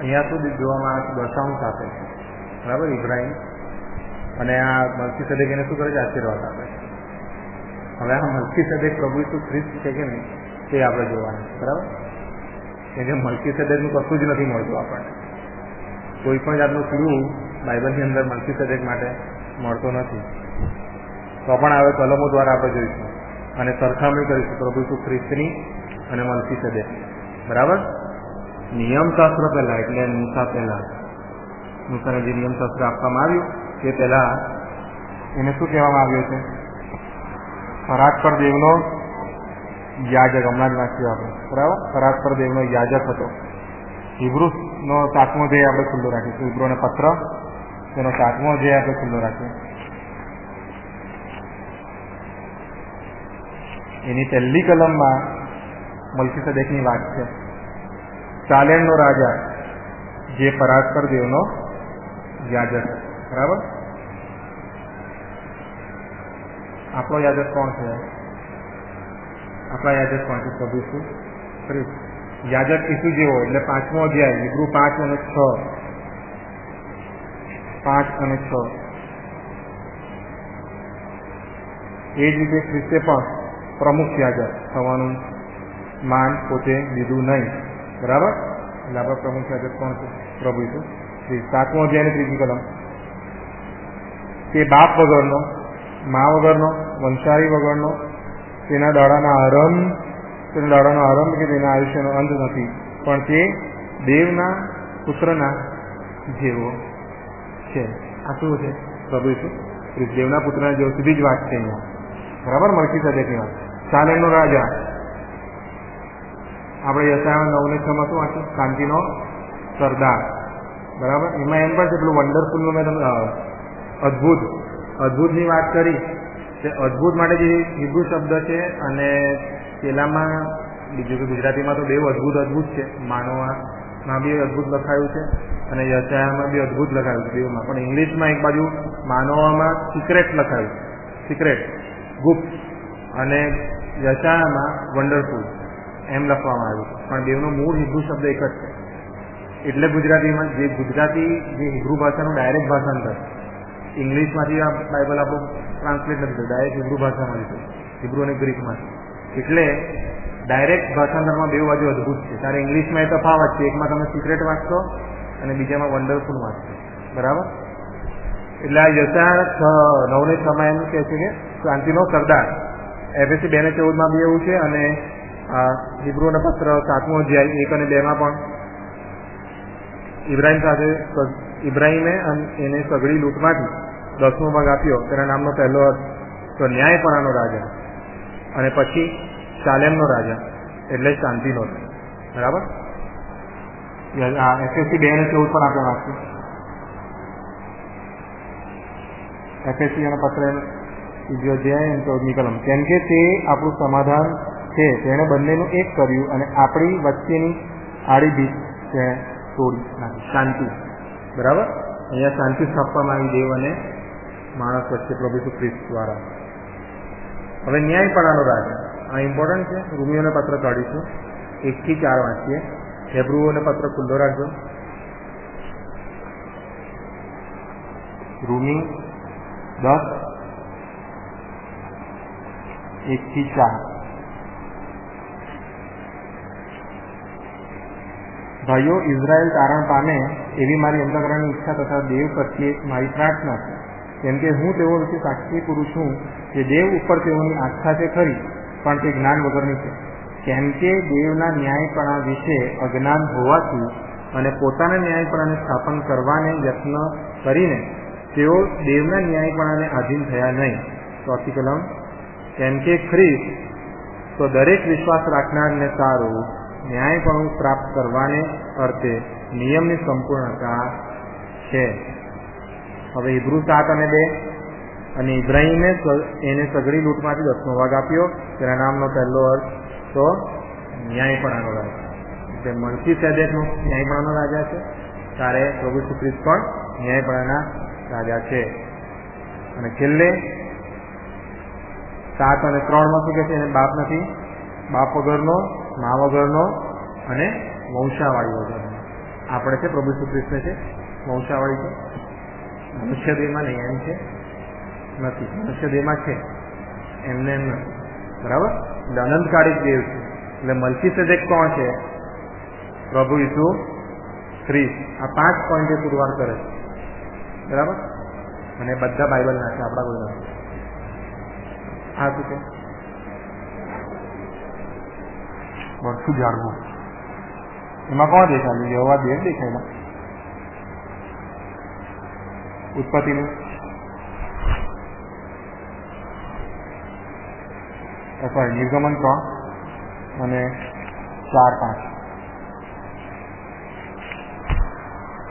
અહીંયા સુધી જોવામાં આવે છે દશાંશ સાથે. બરાબર, ઇબ્રાહિમ અને આ મલ્કીસેદેક એને શું કરે છે? આશીર્વાદ આપે છે. હવે આ મલ્કીસેદેક પ્રભુ ઈસુ ખ્રિસ્ત છે કે નહીં તે આપણે જોવાનું. બરાબર, કેમ કે મલ્કીસેદેકનું કશું જ નથી મળતું આપણને. કોઈ પણ જાતનું ક્લુ બાઇબલની અંદર મલ્કીસેદેક માટે મળતો નથી. તો પણ હવે કલમો દ્વારા આપણે જોઈશું અને સરખામણી કરીશું પ્રભુ ઈસુ ખ્રિસ્તની અને મલ્કીસેદેક. બરાબર, નિયમશાસ્ત્ર પહેલા, એટલે મૂસા પહેલા, મૂસાને જે નિયમશાસ્ત્ર આપવામાં આવ્યું તે પહેલા એને શું કહેવામાં આવ્યું છે? પરાત્પર દેવનો યાજક. હમણાં જ વાંચ્યું આપણે. બરાબર, પરાત્પર દેવનો યાજક હતો. હિબ્રુનો 7મો અધ્યાય આપણે ખુલ્લો રાખીશું. હિબ્રુનો પત્ર તેનો 7મો અધ્યાય આપણે ખુલ્લો રાખીએ. એની પહેલી કલમમાં મલ્કીસેદેકની વાત છે. સાલેમનો રાજા જે પરાત્પર દેવનો યાજક. બરાબર, આપણો યાજક કોણ છે? આપણા યાજક કોણ છે? પ્રભુ ઈસુ ખ્રિસ્ત. યાજક ઈસુ જેવો, એટલે 5મો અધ્યાય, હિબ્રુ 5 અને 6. 5 અને 6. એ જ રીતે ખ્રિસ્તે પણ પ્રમુખ યાજક થવાનું માન પોતે લીધું નહીં. બરાબર, એટલે આપણા પ્રમુખ યાજક કોણ છે? પ્રભુ ઈસુ ખ્રિસ્ત. 7મો અધ્યાયની 3જી કલમ. તે બાપ વગરનો, મા વગરનો, વંશારી વગરનો, તેના દાડાનો આરંભ કે તેના આયુષ્યનો અંત નથી, પણ તે દેવના પુત્રના જેવો છે. આ શું છે? પ્રભુ ઈસુ દેવના પુત્રના જેવો સીધી જ વાત છે અહીંયા, બરાબર. મલ્કીસેદેકની વાત. સાલેમનો રાજા, આપણે યશાયા 9:6 શું વાંચ્યું? શાંતિનો સરદાર, બરાબર. એમાં એમ પણ છે પેલું વન્ડરફુલનું મેં તમને અદ્ભુતની વાત કરી. તે અદ્ભુત માટે જે હિબ્રુ શબ્દ છે અને પેલામાં બીજું કે ગુજરાતીમાં તો બેઉ અદ્ભુત છે. માનવામાં બી અદ્ભુત લખાયું છે અને યશાયામાં બી અદ્ભુત લખાયું છે બેઉમાં. પણ ઇંગ્લિશમાં એક બાજુ માનવામાં સિક્રેટ લખાયું, સિક્રેટ ગુપ્ત, અને યશાયામાં વન્ડરફુલ એમ લખવામાં આવ્યું. પણ બેઉનો મૂળ હિબ્રુ શબ્દ એક જ છે. એટલે ગુજરાતીમાં જે હિબ્રુ ભાષાનું ડાયરેક્ટ ભાષાંતર ઇંગ્લિશમાંથી આ બાઇબલ આપણું ટ્રાન્સલેટ નથી થયું, ડાયરેક્ટ હિબ્રુ ભાષામાં લીધું, હિબ્રુ અને ગ્રીકમાંથી. એટલે ડાયરેક્ટ ભાષાંતરમાં બે બાજુ અદ્ભુત છે. ત્યારે ઇંગ્લિશમાં એ તફાવત છે, એકમાં તમે સિક્રેટ વાંચશો અને બીજામાં વન્ડરફુલ વાંચશો, બરાબર. એટલે આ યશાયા 9:6 એમ કહે છે કે શાંતિનો સરદાર. એફએસી 2:14 બી એવું છે અને હિબ્રુનો પત્ર 7મો અધ્યાય 1 અને 2 પણ ઇબ્રાહીમે એને સઘળી લૂંટમાંથી 10મો ભાગ આપ્યો. તેના નામનો પહેલો અર્થ તો ન્યાયપણાનો રાજા, અને પછી શાલેમનો રાજા એટલે શાંતિનો રાજા, બરાબર. એફએસી 2:14 પણ આપણે વાંચ્યું. એફએસી અને પત્ર 2 અધ્યાય 14મી કલમ. કેમ કે તે આપણું સમાધાન છે, તેણે બંનેનું એક કર્યું અને આપણી વચ્ચેની આડી ભીત તેણે તોડી નાખી. શાંતિ, બરાબર. અહીંયા શાંતિ સ્થાપવામાં આવી દેવ અને માણસ વચ્ચે પ્રભુ ઈસુ ખ્રિસ્ત દ્વારા. હવે ન્યાયપણાનો રાજા, આ ઇમ્પોર્ટન્ટ છે. રોમીઓને પત્ર કાઢીશું 1 થી 4 વાંચીએ. હેબ્રુઓને પત્ર ખુલ્લો રાખજો. રોમી 10 1 થી 4. ભાઈઓ, ઇઝરાયલ તારણ પામે એવી મારી અંતઃકરણની ઈચ્છા તથા દેવ પ્રત્યે મારી પ્રાર્થના છે. કેમ કે હું તેઓ વિશે સાક્ષી પુરુષ છું કે દેવ ઉપર તેઓની આસ્થા છે ખરી, પણ તે જ્ઞાન વગરની છે. કેમ કે દેવના ન્યાયપણા વિશે અજ્ઞાન હોવાથી અને પોતાના ન્યાયપણાને સ્થાપન કરવાને યત્ન કરીને તેઓ દેવના ન્યાયપણાને આધીન થયા નહીં. 4મી કલમ. કેમ કે ખ્રિસ્ત તો દરેક વિશ્વાસ રાખનારને સારું ન્યાયપણું પ્રાપ્ત કરવાને અર્થે નિયમની સંપૂર્ણતા છે. હવે હિબ્રુ 7 અને 2. અને ઇબ્રાહીમે એને સઘળી લૂંટમાંથી 10મો ભાગ આપ્યો. તેના નામનો પહેલો અર્થ તો ન્યાયપણાનો રાજા. એટલે મલ્કીસેદેકનો ન્યાયપણાનો રાજા છે, ત્યારે પ્રભુ ઈસુ ખ્રિસ્ત પણ ન્યાયપણાના રાજા છે. અને છેલ્લે 7 અને 3 શું કહે છે? એને બાપ નથી, બાપ વગરનો, મા વગરનો અને વંશાવાળી વગરનો. આપણે છે પ્રભુ ઈસુ ખ્રિસ્તને છે વંશાવાળી છે. મનુષ્ય દેહમાં નહીં, એમ છે નથી. મનુષ્ય દેહમાં છે, એમને એમ નથી, બરાબર. એટલે અનંતકાળિક દેવ છે. એટલે મલ્કીસેદેક કોણ છે? પ્રભુ ઈસુ ખ્રિસ્ત. આ 5 પોઈન્ટ એ પુરવાર કરે છે, બરાબર. અને બધા બાઇબલના છે, આપણા કોઈ નથી. આ શું છે? બધું જાણવું. એમાં કોણ દેખાયું? યહોવા દેવ દેખાયેલા. ઉત્પત્તિનું નિર્ગમન 3 અને 4-5.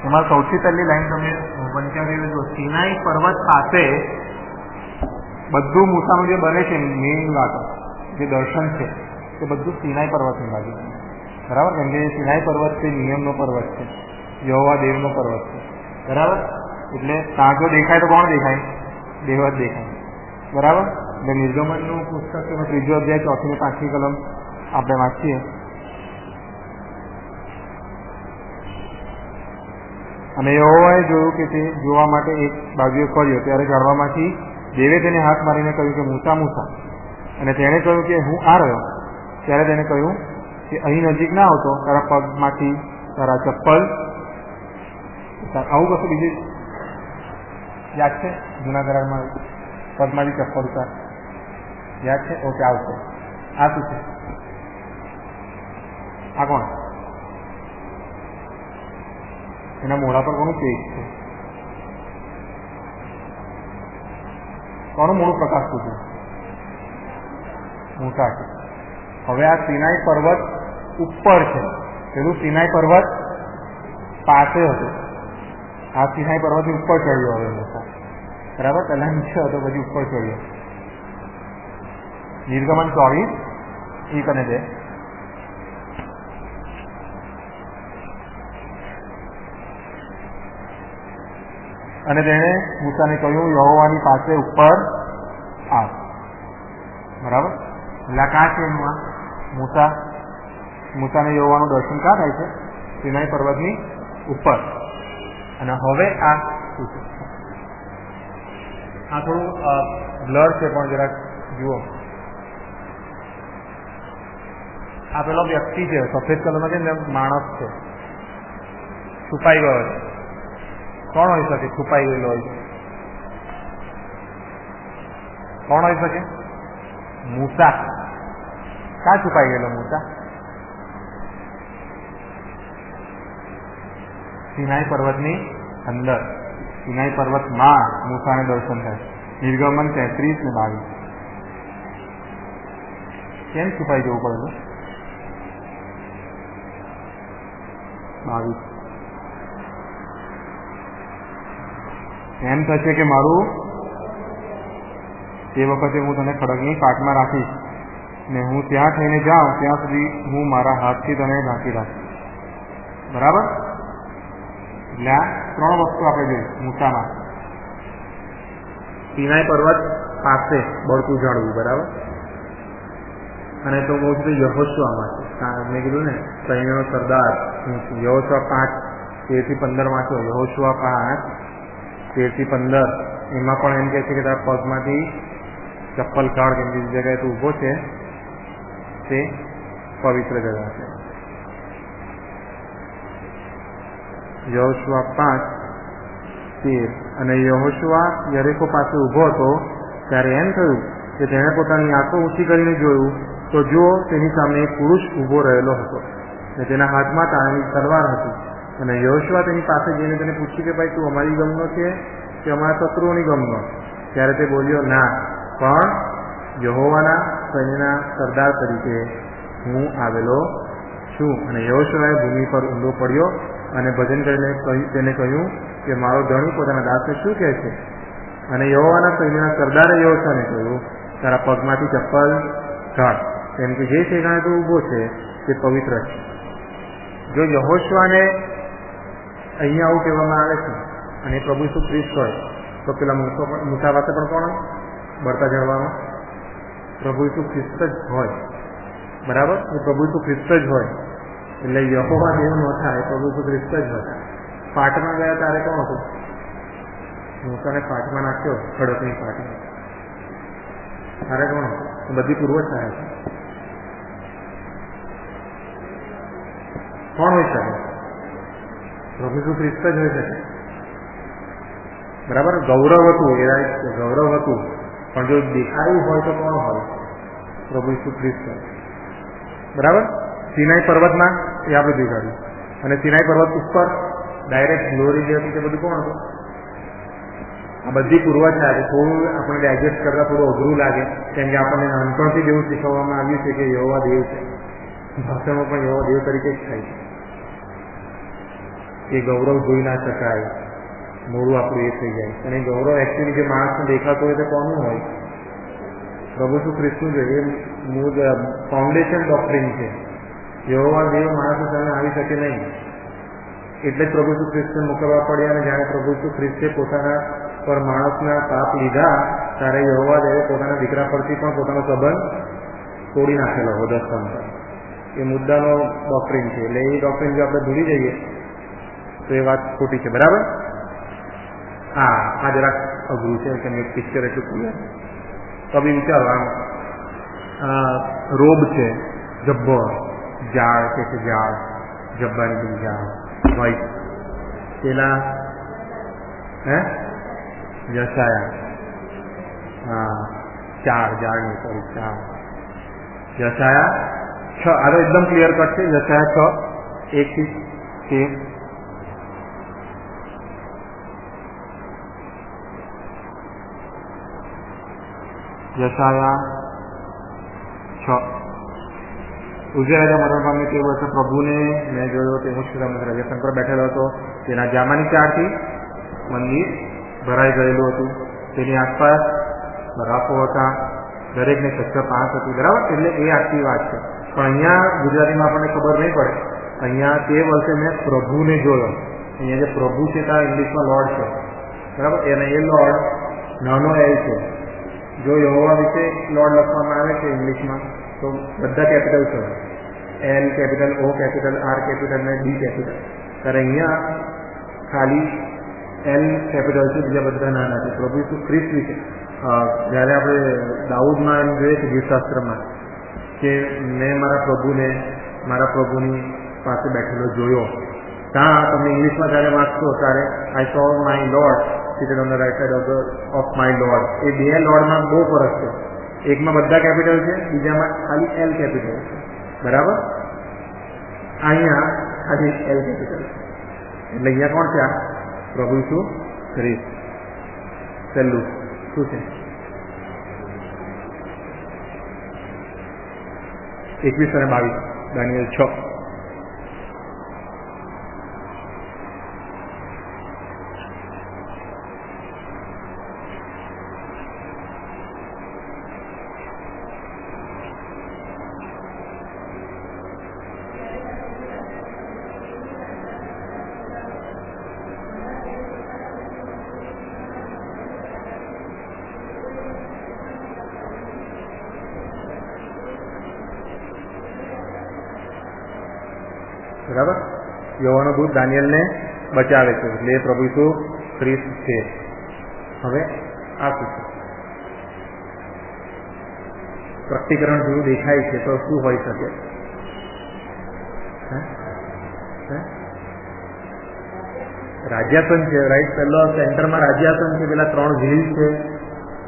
એમાં સૌથી પહેલી લાઈન તમે વંચાવી જો સિનાઈ પર્વત પાસે બધું મૂસાનું જે બને છે મેઇન વાતો જે દર્શન છે તે બધું સિનાઈ પર્વતની બાજુ, બરાબર. કેમ કે સિનાઈ પર્વત તે નિયમનો પર્વત છે, યહોવા દેવનો પર્વત છે, બરાબર. એટલે ત્યાં જો દેખાય તો કોણ દેખાય? દેવ જ દેખાય, બરાબર. એટલે નિર્ગમનનું પુસ્તક છે 3 અધ્યાય 4 અને 5મી કલમ આપણે વાંચીએ. અને યહોવાએ જોયું કે તે જોવા માટે એક બાજુએ ફર્યો, ત્યારે ઝાડવામાંથી દેવે તેને હાથ મારીને કહ્યું કે મૂસા, મૂસા. અને તેણે કહ્યું કે હું આ રહ્યો. ત્યારે તેને કહ્યું કે અહીં નજીક ના આવતો, તારા પગમાંથી તારા ચપ્પલ. આવું કશું બીજું યાદ છે? જૂના કરારમાં પગમાંથી ચપ્પલ ઉતાર યાદ છે? ઓકે, આવશે. આ શું છે? આ કોણ? એના મોઢા પર કોનું તેજ છે? કોનું મોડું પ્રકાશતું હતું? મૂસા છે. હવે આ સિનાઈ પર્વત ઉપર છે, પેલું સિનાઈ પર્વત પાસે હતો. આ સિનાઈ પર્વતની ઉપર ચડ્યો હવે મૂસા, બરાબર? પહેલા નીચે હતો, પછી ઉપર ચડ્યો. નિર્ગમન 24:1 અને 2. અને તેણે મૂસાને કહ્યું, યહોવાની પાસે ઉપર આવ. બરાબર? એટલે આ કાં છે એમાં મૂસાને યહોવાનું દર્શન ક્યાં થાય છે? સિનાઈ પર્વતની ઉપર. અને હવે આ શું છે? આ થોડું બ્લર છે, પણ જરાક જુઓ. આ પેલો વ્યક્તિ છે, સફેદ કલરનો છે ને, માણસ છે, છુપાઈ ગયો છે. કોણ હોઈ શકે છુપાઈ ગયેલો હોય છે? કોણ હોઈ શકે? મૂસા. ક્યાં છુપાઈ ગયેલો મૂસા? સિનાઈ પર્વતની અંદર. સિનાઈ પર્વતમાં મૂસાને દર્શન થાય. નિર્ગમન 33 ને 22. કેમ છુપાઈ જવું પડે? 22. એમ થશે કે મારું તે વખતે હું તને ખડગની પાટમાં રાખીશ ને હું ત્યાં થઈને જાઉં ત્યાં સુધી હું મારા હાથથી તને ઢાંકી રાખીશ. બરાબર? એટલે આ 3 વસ્તુ આપણે જોઈ મૂસામાં. સિનાઈ પર્વત પાસે બળતું ઝાડવું, બરાબર? અને તો બહુ જ યહોશુઆમાં છે. મેં કીધું ને, સૈન્યનો સરદાર યહોશુઆ 5:13-15 વાંચો. યહોશુઆ 5:13-15 એમાં પણ એમ કહે છે કે તારા પગમાંથી ચપ્પલ કાઢ, કેમ કે જગ્યાએ તું ઊભો છે તે પવિત્ર જગ્યા છે. યહોશુઆ 5:13. અને યહોશુઆ યરીકો પાસે ઊભો હતો ત્યારે એમ થયું કે તેણે પોતાની આંખો ઊંચી કરીને જોયું તો જુઓ તેની સામે એક પુરુષ ઊભો રહેલો હતો અને તેના હાથમાં તાણેલી તલવાર હતી. અને યહોશુઆ તેની પાસે જઈને તેને પૂછ્યું કે ભાઈ તું અમારી ગમનો છે કે અમારા શત્રુઓની ગમનો? ત્યારે તે બોલ્યો, ના, પણ યહોવાના સૈન્યના સરદાર તરીકે હું આવેલો છું. અને યહોશુઆએ ભૂમિ પર ઊંડો પડ્યો અને ભજન કરીને તેને કહ્યું કે મારો ધણી પોતાના દાસને શું કહે છે? અને યહોવાના સૈન્યના સરદારે યહોશુઆને કહ્યું, તારા પગમાંથી ચપ્પલ કાઢ, કેમ કે જે ઠેકાણે તું ઊભો છે તે પવિત્ર છે. જો યહોશુઆને અહીંયા આવું કહેવામાં આવે છે અને પ્રભુ ઈસુ ખ્રિસ્ત હોય તો પેલા મૂસા પાસે પણ કોણ બળતા ઝાડવામાં? પ્રભુ ઈસુ ખ્રિસ્ત જ હોય. બરાબર? એ પ્રભુ ઈસુ ખ્રિસ્ત જ હોય. એટલે યહોવા દેવ ન થાય, પ્રભુ ઈસુ ખ્રિસ્ત જ હોય. પાટમાં ગયા ત્યારે કોણ હતું? મૂસાને પાટમાં નાખ્યો, ખડકની પાટમાં. ત્યારે કોણ હતું? બધી પૂર્વજ થાય છે. કોણ હોઈ શકે? પ્રભુ ઈસુ ખ્રિસ્ત જ હોઈ શકે. બરાબર? ગૌરવ હતું, એ રાઈટ છે, ગૌરવ હતું. પણ જો દેખાયું હોય તો કોણ હોય? પ્રભુ ઈસુ ખ્રિસ્ત. બરાબર? સિનાઈ પર્વતમાં એ આપણે દેખાડ્યું. અને સિનાઈ પર્વત ઉપર ડાયરેક્ટ ગ્લોરી જે હતી તે બધું કોણ હતું? આ બધી પૂર્વજ થાય. થોડું આપણે ડાયજેસ્ટ કરતા થોડું અઘરું લાગે, કેમ કે આપણને નાનપણથી જ એવું શીખવવામાં આવ્યું છે કે યહોવા દેવ છે. ભાષામાં પણ યહોવા દેવ તરીકે જ થાય છે. એ ગૌરવ જોઈ ના શકાય, મોડું આપણું એ થઈ જાય. અને ગૌરવ એકચ્યુઅલી જે માણસને દેખાતો હોય તો કોનું હોય? પ્રભુ ઈસુ ખ્રિસ્તનું છે. એ ફાઉન્ડેશન ડોક્ટ્રીન છે. યહોવા દેવ માણસો સામે આવી શકે નહીં. એટલે જ પ્રભુ ઈસુ ખ્રિસ્તને મોકલવા પડ્યા. અને જ્યારે પ્રભુ ઈસુ ખ્રિસ્તે પોતાના પર માણસના પાપ લીધા ત્યારે યહોવા દેવે પોતાના દીકરા પરથી પણ પોતાનો સંબંધ તોડી નાખેલો વધસ્તંભ પર. એ મુદ્દાનો ડોક્ટ્રીન છે. એટલે એ ડોક્ટ્રીન જો આપણે ભૂલી જઈએ તો એ વાત ખોટી છે. બરાબર? હા, આ જરાક અઘરું છે કે મેં પિક્ચર એટલું ક્લિયર. તો બી વિચારો, આમ રોબ છે, જબ્બો, ઝાડ કે છે, ઝાડ, જબ્બાની બધી ઝાડ, વ્હાઈટ. પેલા યશાયા, હા, 4 ઝાડની, સોરી 4. યશાયા 6. આ તો એકદમ ક્લિયર કટ છે. યશાયા 6:1-13. યશાયા 6 ઉજ્જૈન મરણ પામે તે વર્ષે પ્રભુને મેં જોયો તે મુશ્કેલ રવિશંકર બેઠેલો હતો. તેના જામાની ચારથી મંદિર ભરાઈ ગયેલું હતું. તેની આસપાસ બરાફો હતા. દરેકને કચ્છા પાંચ હતી. બરાબર, એટલે એ આખી વાત છે. પણ અહીંયા ગુજરાતીમાં આપણને ખબર નહીં પડે. અહીંયા તે વર્ષે મેં પ્રભુને જોયો. અહીંયા જે પ્રભુ છે ત્યાં ઇંગ્લિશમાં લોર્ડ છે. બરાબર, અને એ લોર્ડ નાનો એલ છે. જો યહોવા વિશે લોર્ડ લખવામાં આવે છે ઇંગ્લિશમાં તો બધા કેપિટલ છે. એલ કેપિટલ, ઓ કેપિટલ, આર કેપિટલ ને ડી કેપિટલ. ત્યારે અહીંયા ખાલી એલ કેપિટલ છે, બીજા બધા નાના છે. પ્રભુ ઈસુ ખ્રિસ્ત વિશે જ્યારે આપણે દાઉદમાં એમ જોઈએ છે ગીતશાસ્ત્રમાં કે મેં મારા પ્રભુની પાસે બેઠેલો જોયો. ત્યાં તમે ઇંગ્લિશમાં જ્યારે વાંચશો ત્યારે I saw my Lord seated on the right side of my Lord. એ બે લોર્ડમાં બહુ ફરક છે. એકમાં બધા કેપિટલ છે, બીજામાં ખાલી એલ કેપિટલ છે. બરાબર, અહીંયા ખાલી એલ કેપિટલ છે. એટલે અહીંયા કોણ છે? આ પ્રભુ ઈસુ ખ્રિસ્ત. છેલ્લું શું છે? 21 અને 22 દાનિયેલ 6. બરાબર, યહોવાનો દૂત દાનિયેલને બચાવે છે. એટલે એ પ્રભુ ઈસુ ખ્રિસ્ત છે. હવે આ શું છે? પ્રકટીકરણ જેવું દેખાય છે તો શું હોઈ શકે? રાજ્યાસન છે, રાઈટ. પહેલો સેન્ટરમાં રાજ્યાસન છે. પેલા 3 વ્હીલ છે,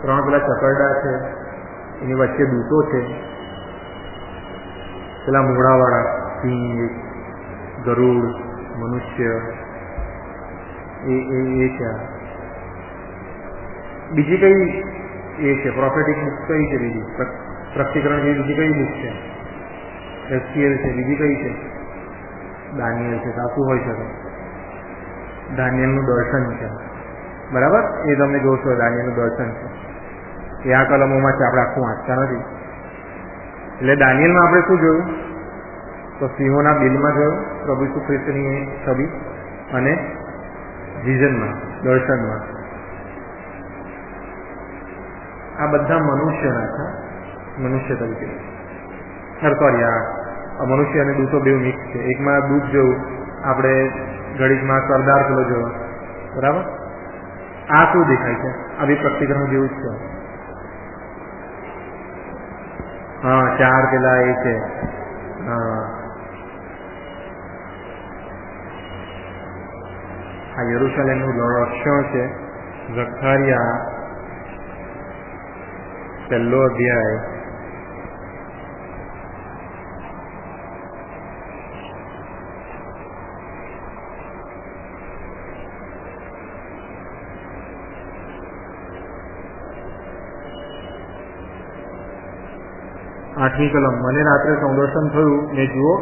3 પેલા ચકરડા છે, એની વચ્ચે દૂતો છે. પેલા મૂળાવાળા સિંહ, ગરુડ, મનુષ્ય, એ છે. બીજી કઈ એ છે પ્રોફેટિક બુક કઈ છે? બીજી પ્રકટીકરણ જેવી બીજી કઈ બુક છે? એસસીએલ છે. બીજી કઈ છે? દાનિયેલ છે. આ શું હોઈ શકે? દાનિયેલનું દર્શન છે. બરાબર, એ તમે જોશો. દાનિયેલનું દર્શન છે. એ આ કલમોમાં છે, આપણે આખું વાંચતા નથી. એટલે દાનિયેલમાં આપણે શું જોયું? તો સિંહોના બિલમાં જોયું પ્રભુ ઈસુ ખ્રિસ્તની છબી, અને વિઝનમાં, દર્શનમાં. આ બધા મનુષ્યના છે, મનુષ્ય તરીકે. સોરી, આ મનુષ્ય અને દૂતો બે મિક્સ છે. એકમાં દૂત જેવું આપણે ઘડીકમાં સરદાર પેલો જોયો. બરાબર, આ શું દેખાય છે? આ બી પ્રકટીકરણ જેવું જ છે. હા, 4 પેલા એ છે. હા, આ યરુશલેમનું રક્ષણ છે. ઝકરિયા 1 અધ્યાય 8મી કલમ. મને રાત્રે સંદર્શન થયું ને જુઓ,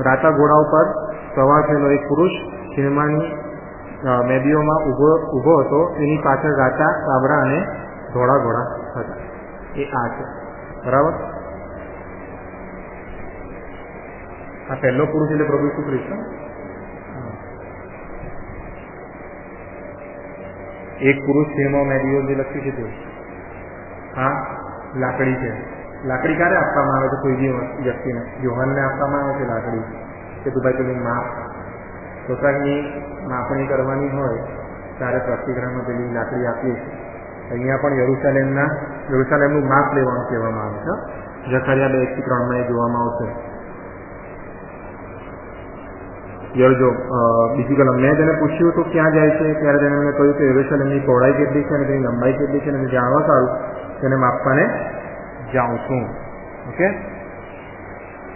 રાતા ઘોડા ઉપર સવાર થયેલો એક પુરુષ સિનેમાની મેદીઓમાં ઊભો હતો. એની પાછળ રાતા, કાબરા અને ધોળા ઘોડા હતા. એ આ છે. બરાબર, આ પહેલો પુરુષ એટલે પ્રભુ ઈસુ ખ્રિસ્ત. એક પુરુષ સિનેમા મેદીઓ જે લખ્યું છે તે હા લાકડી છે. લાકડી ક્યારે આપવામાં આવે છે કોઈ બી વ્યક્તિને? યોહાનને આપવામાં આવે છે લાકડી, કે તું ભાઈ પેલી પોતાની માપણી કરવાની હોય ત્યારે પ્રતિક્રમણમાં પેલી લાકડી આપીએ છીએ. અહીંયા પણ યરુશલેમનું માપ લેવાનું કહેવામાં આવે છે. ઝકરિયા 2:3 એ જોવામાં આવશે. જો બીજી કલમ. મેં તેને પૂછ્યું તો ક્યાં જાય છે? ત્યારે તેને મને કહ્યું કે યરુશલેમની પહોળાઈ કેટલી છે અને તેની લંબાઈ કેટલી છે, અને જાણવા સારું તેને માપવાને જાઉં છું. ઓકે,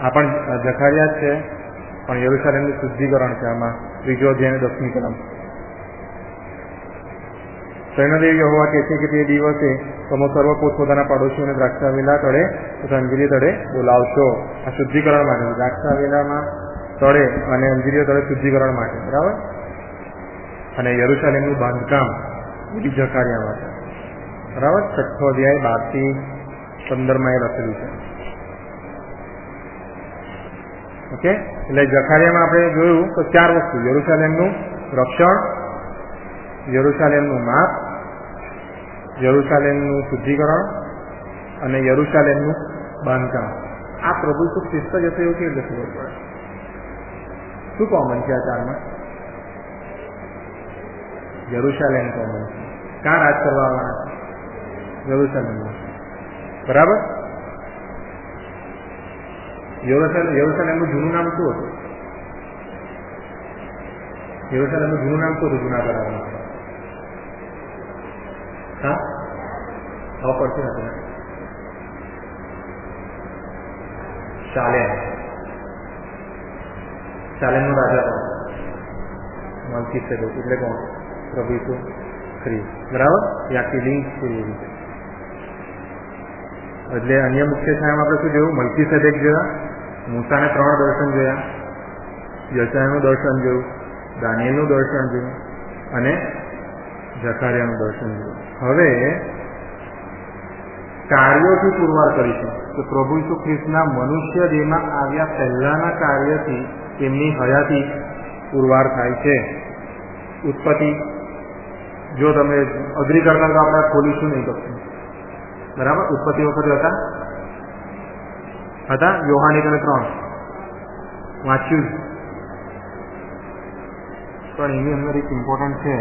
આ પણ ઝકરિયા જ છે, પણ યરુશલેમનું શુદ્ધિકરણ છે. આમાં 3 અધ્યાય 10મી કલમ. સૈન્યદેવ યહોવા કહે છે કે તે દિવસે તમે સર્વ પોતપોતાના પડોશીઓને દ્રાક્ષાવેલા તળે તથા અંજીરી તળે બોલાવશો. આ શુદ્ધિકરણ માટે, દ્રાક્ષાવેલામાં તળે અને અંજીરીઓ તળે શુદ્ધિકરણ માટે, બરાબર. અને યરુશલેમનું બાંધકામ જકારિયા માટે, બરાબર. 6 અધ્યાય 12 થી 15 લખેલું છે. ઓકે, એટલે જકારિયામાં આપણે જોયું તો 4 વસ્તુ: યરુશલેમનું રક્ષણ, યરુશલેમનું માપ, યરુશલેમનું શુદ્ધિકરણ અને યરુશલેમનું બાંધકામ. આ પ્રભુ ઈસુ ખ્રિસ્ત જ હશે એવું કેવી રીતે ખબર પડે? શું કોમન છે આ 4માં? યરુશલેમ કોમન છે. ક્યાં રાજ કરવા આવવાના છે? યરુશલેમમાં, બરાબર. યરુશલેમનું જૂનું નામ શું હતું? યરુશલેમનું જૂનું નામ શું હતું જૂના કરારમાં? હા, ખબર પડશે ને? શાલેમનો રાજા કોણ? મલ્કીસેદેક. એટલે કોણ? પ્રભુ ઈસુ ખ્રિસ્ત, બરાબર. એ આખી લિંક છે એ રીતે. એટલે અન્ય મુખ્ય છાયામાં આપણે શું જોયું? મલ્કીસેદેક જોયા, મૂસાને 3 દર્શન જોયા, યશાયાનું દર્શન જોયું, દાનિયેલનું દર્શન જોયું અને જકારિયાનું દર્શન જોયું. હવે કાર્યોથી પુરવાર કરીશું કે પ્રભુ ઈસુ ખ્રિસ્તના મનુષ્ય દેહમાં આવ્યા પહેલાના કાર્યથી તેમની હયાતી પુરવાર થાય છે. ઉત્પત્તિ, જો તમે અગ્રી કરતા તો આપણે ખોલીશું નહીં કરશું, બરાબર. ઉત્પત્તિ વખતે હતા યોહાન 1:3 વાંચ્યું જ. પણ એની અંદર એક ઇમ્પોર્ટન્ટ છે.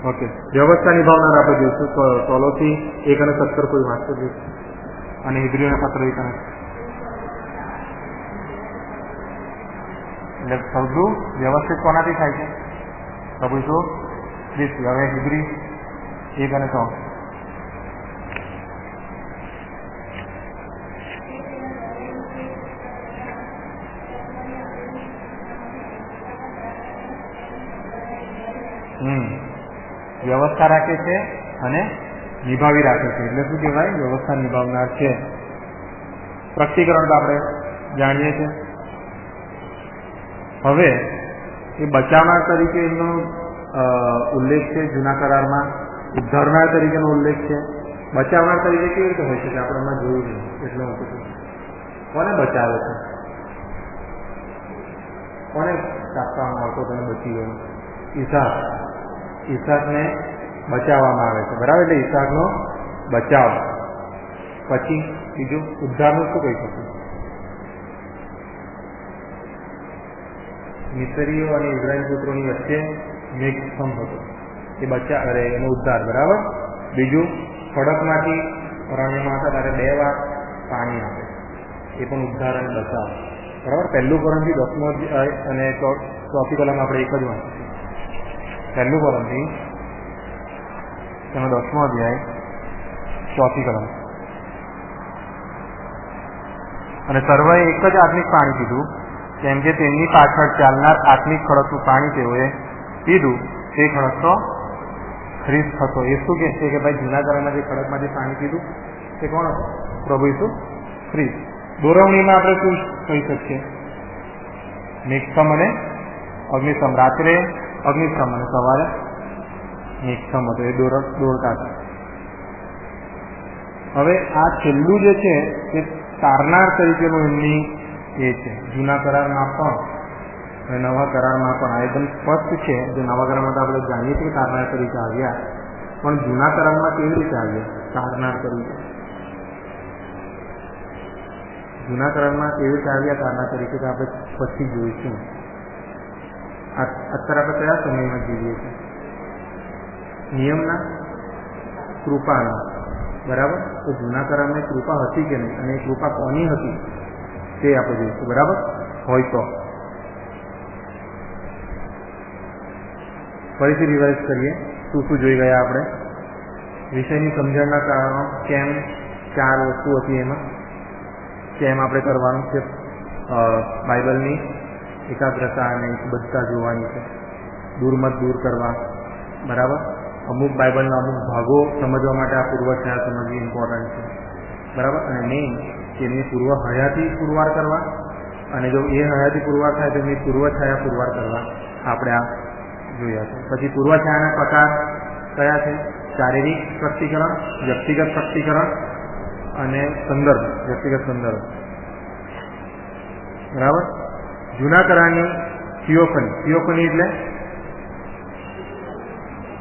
ઓકે, વ્યવસ્થા નિભાવનાર આપણે જોઈશું. સોલોથી 1 અને 17 કોઈ વાંચતો જોઈશું, અને હિબ્રીઓના પત્ર 1 અને એટલે સૌથી વ્યવસ્થિત કોનાથી થાય છે? પ્રભુ ઈસુ ખ્રિસ્ત. હવે હિબ્રી 1 અને 3. વ્યવસ્થા રાખે છે અને નિભાવી રાખે છે. એટલે શું કહેવાય? વ્યવસ્થા નિભાવનાર છે. પ્રકટીકરણ તો આપણે જાણીએ છીએ. હવે એ બચાવનાર તરીકે એમનો ઉલ્લેખ છે જૂના કરારમાં, ઉદ્ધારનાર તરીકેનો ઉલ્લેખ છે. બચાવનાર તરીકે કેવી રીતે હોય છે કે આપણે એમાં જોયું નહીં, એટલે હું પૂછું કોને બચાવે છે? કોને કાપવામાં આવતો તેને બચી ગયો? ઈસાકને બચાવવામાં આવે છે, બરાબર. એટલે ઈસાકનો બચાવ. પછી બીજું ઉદ્ધારનું શું કહી શકું? મિસરીઓ અને ઇઝરાયલ પુત્રોની વચ્ચે મેઘસ્તંભ હતો, એ એનો ઉદ્ધાર, બરાબર. બીજું ખડકમાંથી અરણ્યમાં હતા ત્યારે 2 વાર પાણી આપે, એ પણ ઉદ્ધાર અને બચાવ, બરાબર. 1 કોરિન્થી 10મો અધ્યાય અને 4મી કલમ આપણે એક જ વાંચીશું. 1 કોરિન્થી તેનો 10મો અધ્યાય 4મી કલમ. અને સર્વએ એક જ આત્મિક પાણી પીધું, કેમ કે તેમની પાછળ ચાલનાર આત્મિક ખડકનું પાણી તેઓએ પીધું, તે ખડક તો ખ્રિસ્ત હતો. એ શું કહે છે કે ભાઈ જૂના કરારમાં જે ખડકમાંથી પાણી પીધું તે કોણ હતો? પ્રભુ ઈસુ ખ્રિસ્ત. દોરવણીમાં આપણે શું કહી શકીએ? મેઘસ્તંભ અને અગ્નિસ્તંભ. રાત્રે અગ્નિસ્તંભ અને સવારે મેઘસ્તંભ હતો, એ દોરતા હતા. હવે આ છેલ્લું જે છે તે તારનાર તરીકેનું એમની એ છે. જૂના કરારમાં પણ અને નવા કરારમાં પણ આ એકદમ સ્પષ્ટ છે. જે નવા કરારમાં તો આપણે જાણીએ છીએ તારનાર તરીકે આવ્યા, પણ જૂના કરારમાં કેવી રીતે આવ્યા તારનાર તરીકે? જૂના કરારમાં કેવી રીતે આવ્યા તારનાર તરીકે તો આપણે પછી જોઈશું. અત્યારે આપણે કયા સમયમાં જીવીએ છીએ? નિયમના, કૃપાના, બરાબર. તો જૂના કરારમાં કૃપા હતી કે નહીં, અને એ કૃપા કોની હતી તે આપણે જોઈશું, બરાબર. હોય તો ફરીથી રિવાઇઝ કરીએ શું શું જોઈ ગયા આપણે. વિષયની સમજણના કારણો, કેમ 4 વસ્તુ હતી એમાં. કેમ આપણે કરવાનું છે? બાઇબલની એકાગ્રતા અને એકબદ્ધતા જોવાની છે. દૂરમત દૂર કરવા, બરાબર. અમુક બાઇબલના અમુક ભાગો સમજવા માટે આ પૂર્વછાયા સમજવી ઇમ્પોર્ટન્ટ છે, બરાબર. અને મેઇન કે એમની પૂર્વ હયાતી પુરવાર કરવા, અને જો એ હયાતી પુરવાર થાય તો એમની પૂર્વછાયા પુરવાર કરવા આપણે આ જોયા છે. પછી પૂર્વછાયાના પ્રકાર કયા છે? શારીરિક સ્પષ્ટીકરણ, વ્યક્તિગત સ્પષ્ટીકરણ અને સંદર્ભ, વ્યક્તિગત સંદર્ભ, બરાબર. જૂના કરારની થિયોફની એટલે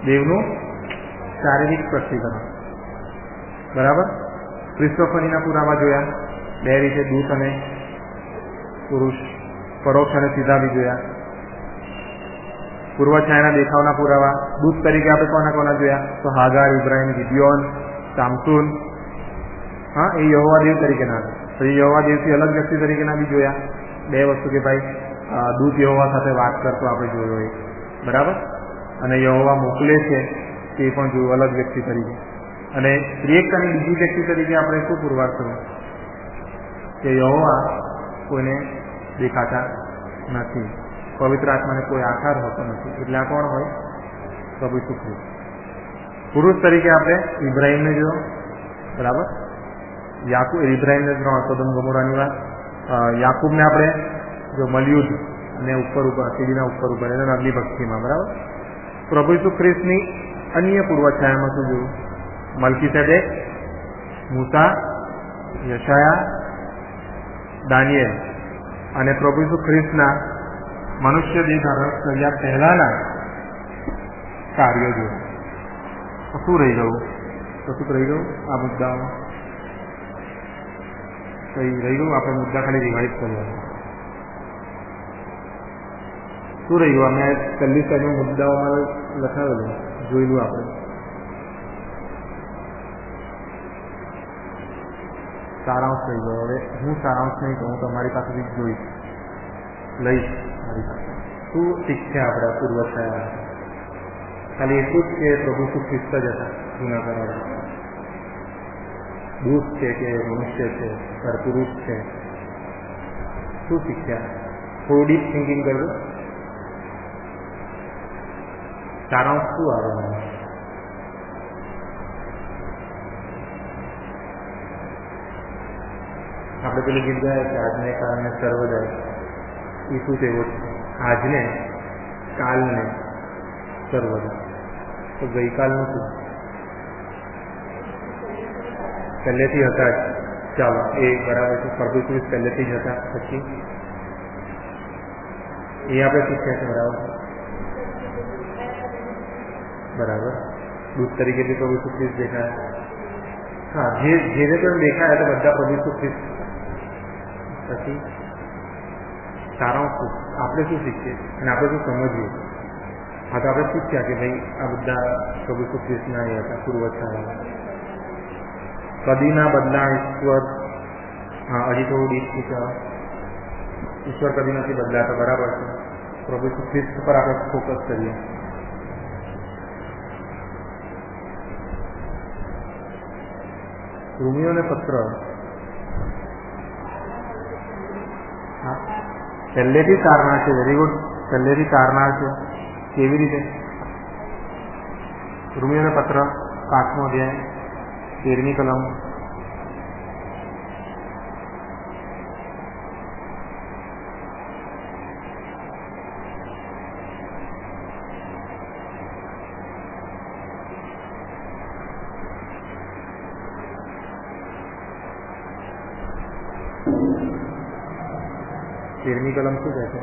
દેવનું શારીરિક સ્પષ્ટીકરણ, બરાબર. ક્રિસ્ટોફનીના પુરાવા જોયા, બે રીતે, દૂત અને પુરુષ, પરોક્ષ અને સીધા બી જોયા. પૂર્વછાયાના દેખાવના પુરાવા, દૂત તરીકે આપણે કોના જોયા? તો હાગાર, ઇબ્રાહિમ, ગિડિયોન, સામસૂન. હા, એ યહોવા દેવ તરીકેના હતા. પછી યહોવા દેવથી અલગ વ્યક્તિ તરીકેના બી જોયા. બે વસ્તુ કે ભાઈ દૂત યહોવા સાથે વાત કરતો આપણે જોયો એ, બરાબર. અને યહોવા મોકલે છે તે પણ જોયું અલગ વ્યક્તિ તરીકે. અને ત્રિએકતાની બીજી વ્યક્તિ તરીકે આપણે શું પુરવાર કર્યું? કે યહોવા કોઈને દેખાતા નથી, પવિત્ર આત્માને કોઈ આકાર હોતો નથી. એટલે આ કોણ હોય? પ્રભુ ઈસુ ખ્રિસ્ત. પુરુષ તરીકે આપણે ઇબ્રાહિમને જોયો, બરાબર. ઇબ્રાહિમને સોદોમ ગોમોરાની વાત. યાકૂબને આપણે જો મલયુદ્ધ અને ઉપર સીડીના ઉપર એને અગ્નિ ભક્તિમાં, બરાબર. પ્રભુ ઈસુ ખ્રિસ્તની અન્ય પૂર્વછાયામાં શું જોયું? મલ્કીસેદેક, મૂસા, યશાયા, દાનિયેલ. અને પ્રભુ ઈસુ ખ્રિસ્તના મનુષ્ય દેહ ધારણ કર્યા પહેલાના કાર્યો જોયું. શું રહી ગયું? કશું રહી ગયું આ મુદ્દામાં? કઈ રહી ગયું? આપણે મુદ્દા ખાલી રિવાઇઝ કરવા. શું રહી ગયું? અમે પહેલી સાઈડમાં મુદ્દાઓ અમારે લખાવેલું, જોયેલું આપણે. સારાંશ રહી ગયો. હવે હું સારાંશ નહીં કહું, તમારી પાસેથી જોઈશ, લઈશ મારી પાસે. શું શીખ્યા આપણે પૂર્વછાયા? ખાલી એટલું જ કે પ્રભુ શું ખ્રિસ્ત જ હતા જૂના કરારમાં. દૂત છે કે મનુષ્ય છે, પુરુષ છે, શું શીખ્યા? થોડું ડીપ થિંકિંગ કરવું. સારાંશ શું આવે મને? આપણે પેલું ગીત ગયા કે આજને કારણે સર્વ જાય, એ શું છે? એવો આજને કાલને સર્વ જાય. તો ગઈકાલનું શું? પહેલેથી હતા જ. ચાલો એ બરાબર છે. પ્રભુ ખ્રિસ્ત પહેલેથી જ હતા. પછી એ આપણે શીખ્યા છે, બરાબર. દૂત તરીકે પ્રભુ ખ્રિસ્ત દેખાયા. હા, જે પણ દેખાયા તો બધા પ્રભુ ખ્રિસ્ત. પછી સારાંશ શું? આપણે શું શીખીએ અને આપણે શું સમજીએ? હા, તો આપણે શીખ્યા કે ભાઈ આ બધા પ્રભુ ખ્રિસ્તના એ હતા પૂર્વછાયા. કદીના બદલા ઈશ્વર. હા, હજી થોડું ડીપ શીખ્યા. ઈશ્વર કદી નથી બદલાતા, બરાબર છે. પ્રભુ ખ્રિસ્ત પર આપણે ફોકસ કરીએ. રોમિયોને પત્ર. હા, પહેલેથી તારનાર છે. Very good. પહેલેથી તારનાર છે. કેવી રીતે? રોમિયોને પત્ર 5મો અધ્યાય 13મી કલમ. તેરમી કલમ શું કહે છે?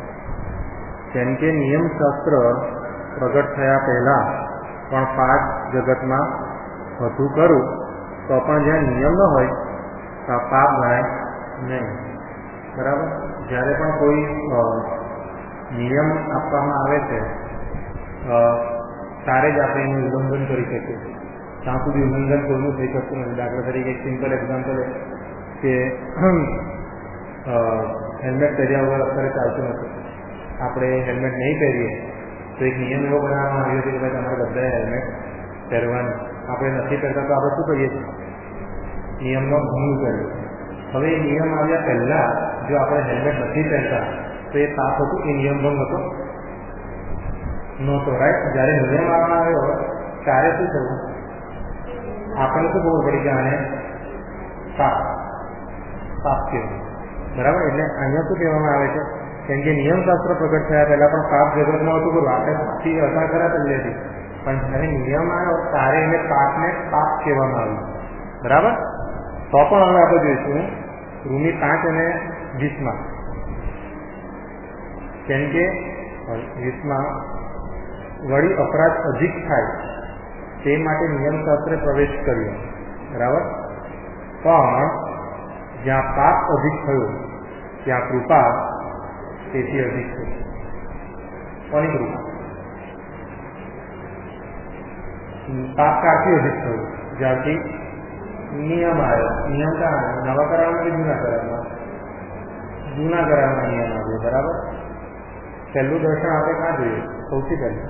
કેમ કે નિયમશાસ્ત્ર પ્રગટ થયા પહેલા પણ પાપ જગતમાં હતું ખરું, તો પણ જ્યાં નિયમ ન હોય તો પાપ ગણાય નહીં, બરાબર. જ્યારે પણ કોઈ નિયમ આપવામાં આવે છે ત્યારે જ આપણે એનું ઉલ્લંઘન કરી શકીએ. ત્યાં સુધી ઉલ્લંઘન કોઈનું થઈ શકતું નથી. દાખલા તરીકે એક સિમ્પલ એક્ઝામ્પલ કે હેલ્મેટ પહેર્યા વગર અત્યારે ચાલતું નથી. આપણે હેલ્મેટ નહીં પહેરીએ તો એક નિયમ એવો બનાવવામાં આવ્યો છે કે ભાઈ તમારે બધાએ હેલ્મેટ પહેરવાનું. આપણે નથી પહેરતા તો આપણે શું કરીએ છીએ? નિયમનો ભંગ કરીએ. હવે એ નિયમ આવ્યા પહેલાં જો આપણે હેલ્મેટ નથી પહેરતા તો તો એ પાપ હતું, એ નિયમ ભંગ હતો નહોતો, રાઈટ. જ્યારે નિયમ આવ્યો ત્યારે શું થયું? આપણને શું ખબર પડી કે આને પાપ કહેવાય, બરાબર. એટલે અહીંયા શું કહેવામાં આવે છે? કેમ કે નિયમશાસ્ત્ર પ્રગટ થયા પહેલા પણ પાપ જગતમાં હતું ખરું, આપણે પાપથી હતા ખરા પહેલેથી, પણ જ્યારે નિયમ આવ્યો ત્યારે એને પાપને પાપ કહેવામાં આવ્યું, બરાબર. તો પણ હવે આપણે જોઈશું રૂમી 5 અને 20. કેમ કે 20 વળી અપરાધ અધિક થાય તે માટે નિયમશાસ્ત્રે પ્રવેશ કર્યો, બરાબર. પણ જ્યાં પાપ અધિક થયો ત્યાં કૃપા તેથી અધિક થઈ. કોની કૃપા? પાપ કાળથી અધિક થયું જ્યારથી નિયમ આવ્યો. નિયમ ક્યાં આવ્યો? નવા કરારમાં કે જૂના કરારમાં? જૂના કરારમાં નિયમ આવ્યો, બરાબર. પહેલું દર્શન આપણે ક્યાં જોઈએ? સૌથી પહેલું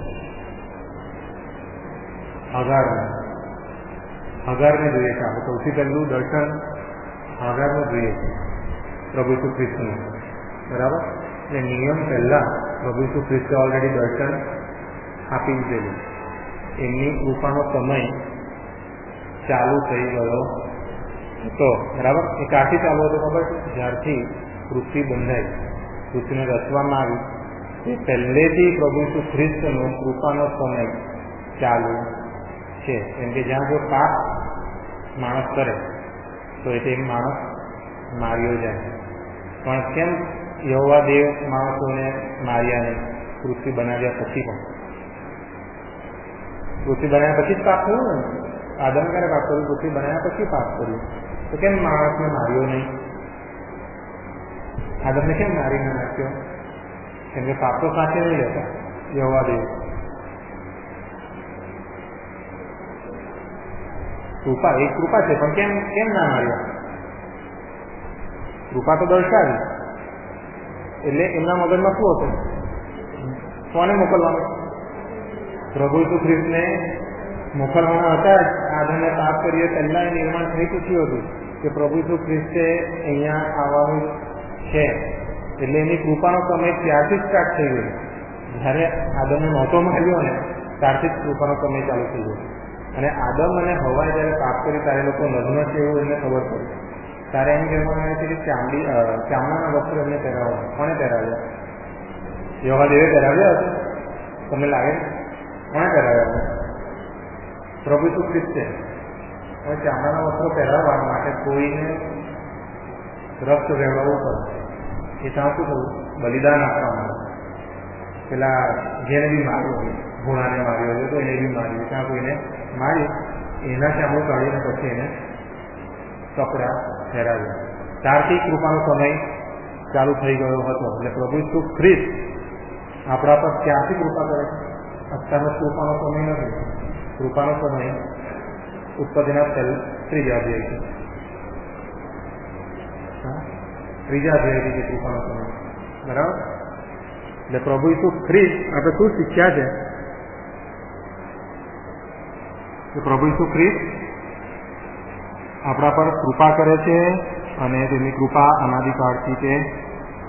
હગારને જોઈએ છે આપણે. સૌથી પહેલું દર્શન હગારનું જોઈએ છે, પ્રભુ ઈસુ ખ્રિસ્તનું, બરાબર. એટલે નિયમ પહેલા પ્રભુ ઈસુ ખ્રિસ્તે ઓલરેડી દર્શન આપી દીધેલું. એમની કૃપાનો સમય ચાલુ થઈ ગયો હતો, બરાબર. એ ક્યાંથી ચાલુ હતો ખબર છે? જ્યારથી પૃથ્વી બંધાઈ, પૃથ્વીને રચવામાં આવી એ પહેલેથી પ્રભુ ઈસુ ખ્રિસ્તનો કૃપાનો સમય ચાલુ છે. કેમ કે જ્યાં જો પાપ માણસ કરે તો એ માણસ માર્યો જાય. પણ કેમ યહોવા દેવ માણસોને માર્યા નહીં? પૃથ્વી બનાવ્યા પછી પણ. પૃથ્વી બનાવ્યા પછી જ પાપ થયું ને? આદમ ક્યારે પાપ કર્યું? પૃથ્વી બનાવ્યા પછી પાપ કર્યું. તો કેમ માણસને માર્યો નહીં? આદમને કેમ મારી ના નાખ્યો? કેમ કે પાપ તો સાથે નહીં રહેતા યહોવા દેવ. કૃપા એક કૃપા છે, પણ કેમ કેમ ના માર્યા? કૃપા તો દર્શાવી. એટલે એમના મગજમાં શું હતું? કોને મોકલવાનું? પ્રભુ ઈસુ ખ્રિસ્તને મોકલવાના હતા. આદમને પાપ કરીએ પહેલા એ નિર્માણ થઈ ચૂક્યું હતું કે પ્રભુ ઈસુ ખ્રિસ્તે અહીંયા આવવાનું છે. એટલે એની કૃપાનો સમય ત્યારથી સ્ટાર્ટ થઈ ગયો. જ્યારે આદમને નહોતો માર્યો ને ત્યારથી જ કૃપાનો સમય ચાલુ થઈ ગયો. અને આદમ અને હવાએ જ્યારે પાપ કરી ત્યારે લોકો લગ્ન છે એવું એમને ખબર પડી. ત્યારે એમ કહેવામાં આવે છે કે ચામડાના વસ્ત્રો એમને પહેરાવ્યા. કોને પહેરાવ્યા? યહોવા દેવે પહેરાવ્યા હશે, તમને લાગે? કોને પહેરાવ્યા? પ્રભુ ઈસુ ખ્રિસ્તે. હવે ચામડાના વસ્ત્રો પહેરાવવા માટે કોઈને રક્ત વહેવાવું પડે. એ ત્યાં શું થયું? બલિદાન આપવાનું. પેલા જેને બી માર્યો હોય, ઘોડાને માર્યો હોય તો એને બી માર્યું, ત્યાં કોઈને મારી એના ચામડું કાઢીને પછી એને કપડા પહેરાવ્યા. ત્યારથી કૃપાનો સમય ચાલુ થઈ ગયો હતો. એટલે પ્રભુ ઈસુ ખ્રિસ્ત આપણા પર ક્યારથી કૃપા કરે છે? અત્યારનો કૃપાનો સમય નથી. કૃપાનો સમય ઉત્પત્તિના ત્રીજા અધ્યાય છે કૃપાનો સમય, બરાબર. એટલે પ્રભુ ઈસુ ખ્રિસ્ત આપણે શું શીખ્યા છે? પ્રભુ ઈસુ ખ્રિસ્ત આપણા પર કૃપા કરે છે અને તેમની કૃપા અનાદિકાળથી છે,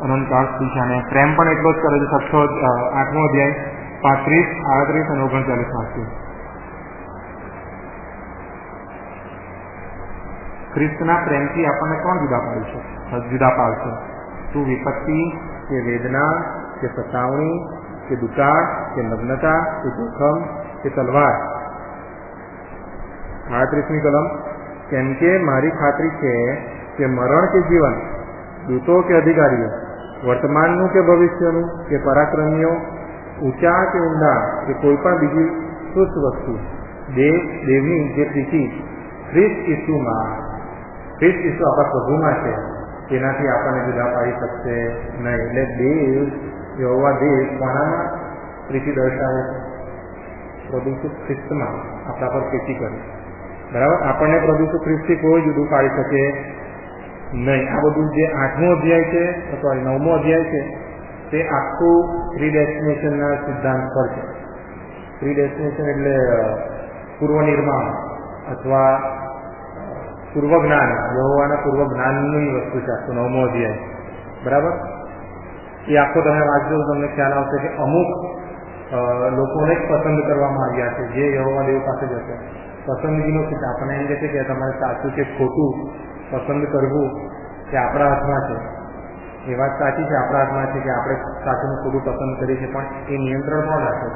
અનંતકાળથી છે. અને પ્રેમ પણ એટલો જ કરે છે. 8મો અધ્યાય 35, 38 અને 39 વાંચીએ. ખ્રિસ્તના પ્રેમથી આપણને કોણ જુદા પાડશે? શું વિપત્તિ કે વેદના કે સતાવણી કે દુકાળ કે નગ્નતા કે જોખમ કે તલવાર? 38મી કલમ. કેમ કે મારી ખાતરી છે કે મરણ કે જીવન, દૂતો કે અધિકારીઓ, વર્તમાનનું કે ભવિષ્યનું કે પરાક્રમીઓ, ઊંચા કે ઊંડા કે કોઈ પણ બીજી શુદ્ધ વસ્તુ દેવની જે પ્રીતિ ખ્રિસ્ત ઈસુમાં, ખ્રિસ્ત ઈસુ આપણા પ્રભુમાં છે તેનાથી આપણને જુદા પાડી શકશે નહીં. એટલે દેવ, યહોવા દેવ કોનામાં પ્રીતિ દર્શાવે છે? પ્રભુ ઈસુ ખ્રિસ્તમાં આપણા પર પ્રીતિ કરે, બરાબર. આપણને પ્રભુ ઈસુ ખ્રિસ્તથી કોઈ જુદું પાડી શકે નહીં. આ બધું જે 8મો અધ્યાય છે અથવા 9મો અધ્યાય છે તે આખું પ્રીડેસ્ટિનેશનના સિદ્ધાંત પર છે. પ્રીડેસ્ટિનેશન એટલે પૂર્વ નિર્માણ અથવા પૂર્વ જ્ઞાન, યહોવાના પૂર્વ જ્ઞાનની વસ્તુ છે આખું 9મો અધ્યાય, બરાબર. એ આખો તમે વાંચજો તમને ખ્યાલ આવશે કે અમુક લોકોને જ પસંદ કરવામાં આવ્યા છે જે યહોવા દેવ પાસે જશે. પસંદગીનો છે આપણને એમ કહે છે કે તમારે સાચું કે ખોટું પસંદ કરવું એ આપણા હાથમાં છે. એ વાત સાચી છે, આપણા હાથમાં છે કે આપણે સાચું ખોટું પસંદ કરીએ છીએ, પણ એ નિયંત્રણ પણ રાખે છે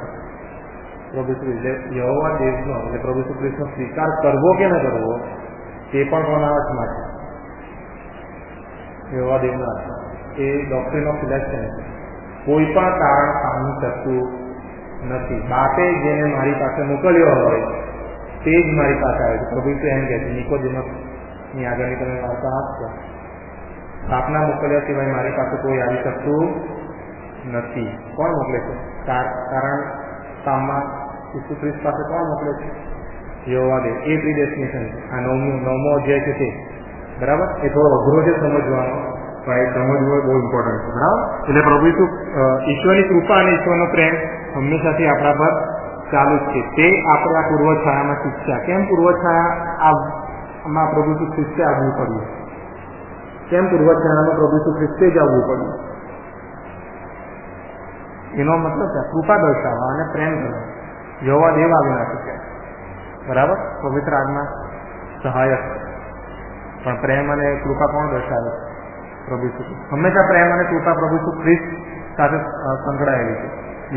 પ્રભુ શ્રી એટલે યહોવા દેવનો એટલે પ્રભુ શ્રી કૃષ્ણનો સ્વીકાર કરવો કે ન કરવો તે પણ કોના હાથમાં છે? યહોવા દેવના હાથમાં. એ ડોક્ટ્રીન ઓફ સિલેક્શન છે. કોઈ પણ કારણ પામી શકતું નથી. બાપે જેને મારી પાસે મોકલ્યો હોય તે જ મારી પાસે આવે છે. પ્રભુ તો એમ કહે છે નિકોદેમસની આગળની તમે વાર્તા આપશો, બાપના મોકલ્યા સિવાય મારી પાસે કોઈ આવી શકતું નથી. કોણ મોકલે છે? કારણ કામમાં ઈસુ ખ્રિસ્ત પાસે કોણ મોકલે છે? યહોવા દેવ. એ પ્રિડેસ્ટિનેશન છે. આ નવમો અધ્યાય છે તે, બરાબર. એ થોડો અઘરો છે સમજવાનો, પણ એ સમજવું બહુ ઇમ્પોર્ટન્ટ છે, બરાબર. એટલે પ્રભુ ઈશ્વરની કૃપા અને ઈશ્વરનો પ્રેમ હંમેશાથી આપણા પર ચાલુ જ છે. તે આપણે આ પૂર્વછાયામાં શીખ્યા. કેમ પૂર્વછાયામાં પ્રભુ ખ્રિસ્તે આવવું પડ્યું? કેમ પૂર્વછાયામાં પ્રભુ ખ્રિસ્તે જ આવવું પડ્યું? એનો મતલબ છે કૃપા દર્શાવવા અને પ્રેમ કરવા. યહોવા દેવ આવી ના શક્યા, બરાબર. પવિત્ર આત્મા સહાયક, પણ પ્રેમ અને કૃપા કોણ દર્શાવે? પ્રભુ ખ્રિસ્ત. હંમેશા પ્રેમ અને કૃપા પ્રભુ ખ્રિસ્ત સાથે સંકળાયેલી છે.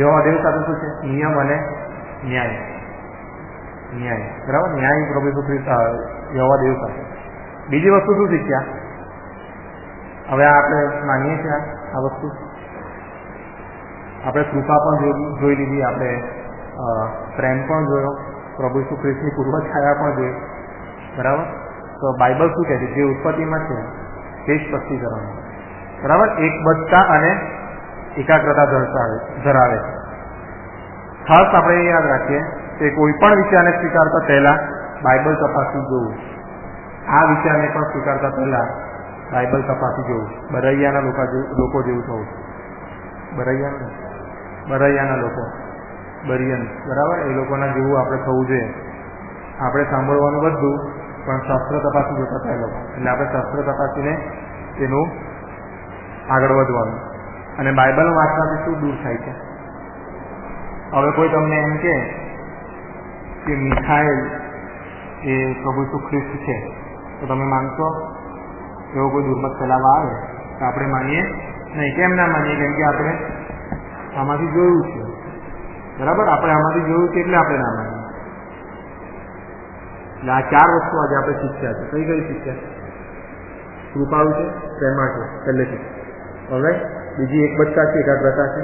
યહોવા દેવ સાથે શું છે? નિયમ અને ન્યાય. ન્યાય, બરાબર. ન્યાય પ્રભુ ખ્રિસ્ત યહોવા દેવ સાથે. બીજી વસ્તુ શું શીખ્યા? હવે આપણે માનીએ છીએ આ વસ્તુ, આપણે કૃપા પણ જોઈ લીધી, આપણે પ્રેમ પણ જોયો, પ્રભુ ઈસુ ખ્રિસ્તની પૂર્વછાયા પણ જોઈ, બરાબર. તો બાઇબલ શું કહે છે? જે ઉત્પત્તિમાં છે તે જ સ્પષ્ટીકરણ, બરાબર. એકબદ્ધતા અને એકાગ્રતા ધરાવે છે. ખાસ આપણે એ યાદ રાખીએ કે કોઈ પણ વિચારને સ્વીકારતા પહેલા બાઇબલ તપાસી જોવું. આ વિચારને પણ સ્વીકારતા પહેલા બાઇબલ તપાસી જોવું. બરૈયાના લોકો જેવું થવું. બરૈયાના લોકો, બરિયન, બરાબર. એ લોકોના જેવું આપણે થવું જોઈએ. આપણે સાંભળવાનું બધું, પણ શાસ્ત્ર તપાસી જોતા હતા એ લોકો. એટલે આપણે શાસ્ત્ર તપાસીને તેનું આગળ વધવાનું. અને બાઇબલ વાંચવાથી શું દૂર થાય છે? હવે કોઈ તમને એમ કે મિખાએલ એ પ્રભુ ઈસુ ખ્રિસ્ત છે, તો તમે માનશો? એવો કોઈ દુર્મત ફેલાવા આવે તો આપણે માનીએ નહીં. કેમ ના માનીએ? કેમ કે આપણે આમાંથી જોયું છે, બરાબર. આપણે આમાંથી જોયું છે એટલે આપણે ના માનીએ. એટલે આ ચાર વસ્તુ આજે આપણે શીખ્યા છે. કઈ કઈ શીખ્યા? કૃપાળુ છે, પ્રેમા છે પહેલેથી, હવે બીજી એકબદ્ધતા છે, એકાગ્રતા છે,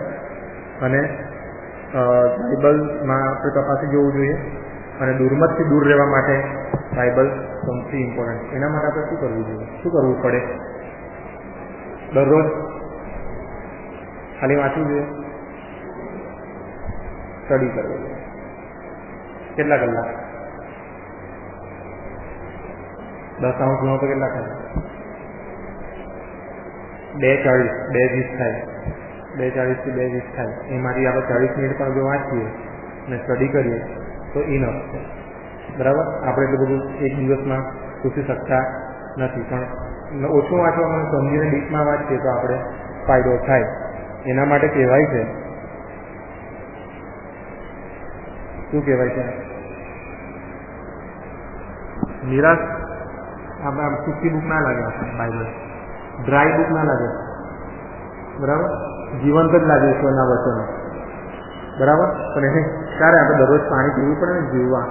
અને બાઇબલમાં આપણે તપાસી જોવું જોઈએ. અને દુર્મતથી દૂર રહેવા માટે બાઇબલ સૌથી ઇમ્પોર્ટન્ટ. એના માટે આપણે શું કરવું જોઈએ? શું કરવું પડે? દરરોજ ખાલી વાંચવું જોઈએ, સ્ટડી કરવું જોઈએ. કેટલા કલાક? 10 અંશ ગણો તો કેટલા થાય? 2:40, 2:20 થાય. 2:40 થી 2:20 થાય. એમાંથી આપણે 40 મિનિટ પણ જો વાંચીએ અને સ્ટડી કરીએ તો ઇનફ છે, બરાબર. આપણે એટલું બધું એક દિવસમાં પૂછી શકતા નથી, પણ ઓછું વાંચવામાં સમજીને ડીપમાં વાંચીએ તો આપણે ફાયદો થાય. એના માટે કહેવાય છે, શું કહેવાય છે? નિરાશ આપણે સૂકી બુક ના લાગે, આપણે બાઇબલ ડ્રાય બુક ના લાગે, બરાબર. જીવંત જ લાગે ઈશ્વરના વચનો, બરાબર. પણ એને ક્યારે આપણે દરરોજ પાણી પીવું પડે ને જીવવા,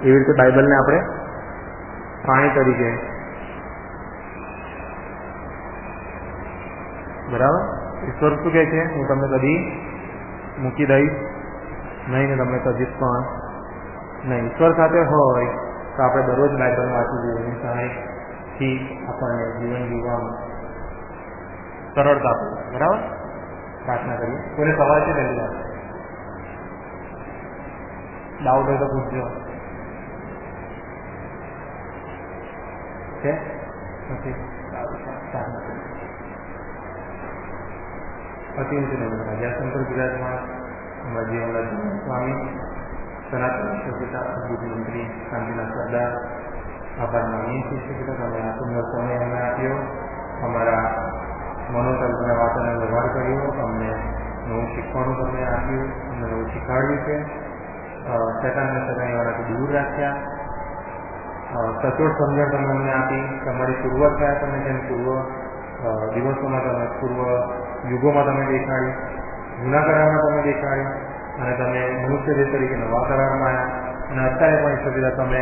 એવી રીતે બાઇબલને આપણે પાણી તરીકે, બરાબર. ઈશ્વર શું કહે છે? હું તમને કદી મૂકી દઈશ નહીં ને તમને કદી પણ નહીં. ઈશ્વર સાથે હોય તો આપણે દરરોજ બાઇબલ વાંચવું જોઈએ. એની સહાયથી આપણને જીવન જીવવાનું સરળતા પડે, બરાબર. પ્રાર્થના કરીએ. કોઈને સવાલ છે? પહેલી વાત ડાઉટ હોય તો પૂછજો. છે નથી? પ્રાર્થના કરીએ. અતિંત જયશંકર ગુજરાતમાં જીવનરાજ સ્વામી, સનાતન પિતા, અદ્ભુત મંત્રી, શાંતિના સરદાર, આભાર માનીએ છીએ કે તમે આ સુંદર સમય અમને આપ્યો અમારા મનોકલ્પના વાતોને વ્યવહાર કર્યો, અમને નવું શીખવાનું તમને આપ્યું, અમને નવું શીખવાડ્યું છે. શેતાનને સદાવાળાથી દૂર રાખ્યા. સચોટ સમજણ તમે અમને આપી. તમારી પૂર્વ થયા તમે જેમ પૂર્વ દિવસોમાં તમે પૂર્વ યુગોમાં તમે દેખાડી, જૂના કરારમાં તમે દેખાડી, અને તમે મનુષ્ય દેહ તરીકે નવા કરારમાં આવ્યા. અને અત્યારે પણ ઈશ્વર પિતા તમે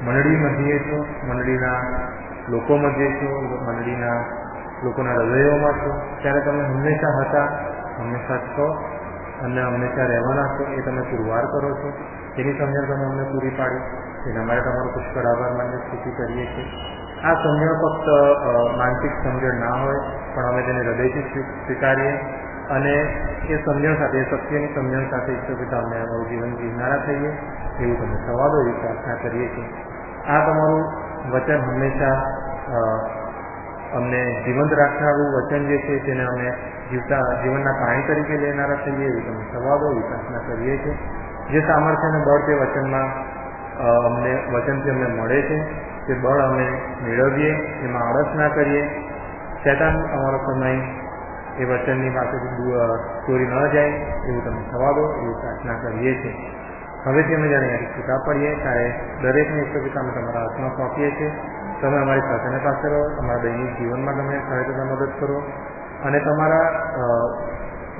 મંડળી મધ્યે છો, મંડળીના લોકો મધ્યે છો, મંડળીના લોકોના હૃદયોમાં છો. ત્યારે તમે હંમેશા હતા, હંમેશા છો અને હંમેશા રહેવાના છો. એ તમે પુરવાર કરો છો. તેની સમજણ તમે અમને પૂરી પાડી. તેના માટે તમારો પુષ્કળ આભાર માન્ય સ્તુતિ કરીએ છીએ. આ સમજણ ફક્ત માનસિક સમજણ ના હોય, પણ અમે તેને હૃદયથી સ્વીકારીએ અને એ સમજણ સાથે, એ સત્યની સમજણ સાથે ઈશ્વર પિતા અમને અમારું જીવન જીવનારા થઈએ એવું તમે થવા દો એવી પ્રાર્થના કરીએ છીએ. આ તમારું વચન હંમેશા અમને જીવંત રાખનારું વચન જે છે તેને અમે જીવનના પાણી તરીકે લેનારા થઈએ એવી તમે થવા દો એવી પ્રાર્થના કરીએ છીએ. જે સામર્થ્ય અને બળ તે વચનમાં વચનથી અમને મળે છે, તે બળ અમે મેળવીએ, એમાં આળસ ના કરીએ. શેતાન અમારો સમય એ વચનની પાસેથી ચોરી ન જાય એવું તમે થવા દો એવી પ્રાર્થના કરીએ છીએ. હવેથી અમે જ્યારે અહીંયાથી છૂટા પડીએ ત્યારે દરેકને ઈશ્વર પિતા અમે તમારા હાથમાં સોંપીએ છીએ. તમે અમારી સાથેને પાસે રહો, તમારા દૈનિક જીવનમાં તમે સહાયતા મદદ કરો અને તમારા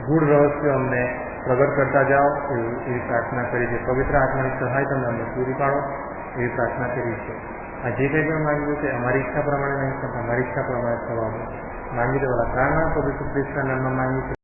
ગૂઢ રહસ્યો અમને પ્રગટ કરતા જાઓ એવી પ્રાર્થના કરી છે. પવિત્ર આત્માની સહાય તમે અમને પૂરી પાડો એવી પ્રાર્થના કરી છે. આ જે કંઈ પણ માંગ્યું છે અમારી ઈચ્છા પ્રમાણે નહીં, પણ તમારી ઈચ્છા પ્રમાણે થવા દો. માંગી દેવાના કારણના પવિત્ર ખ્રિસ્તના નામમાં માંગી છે.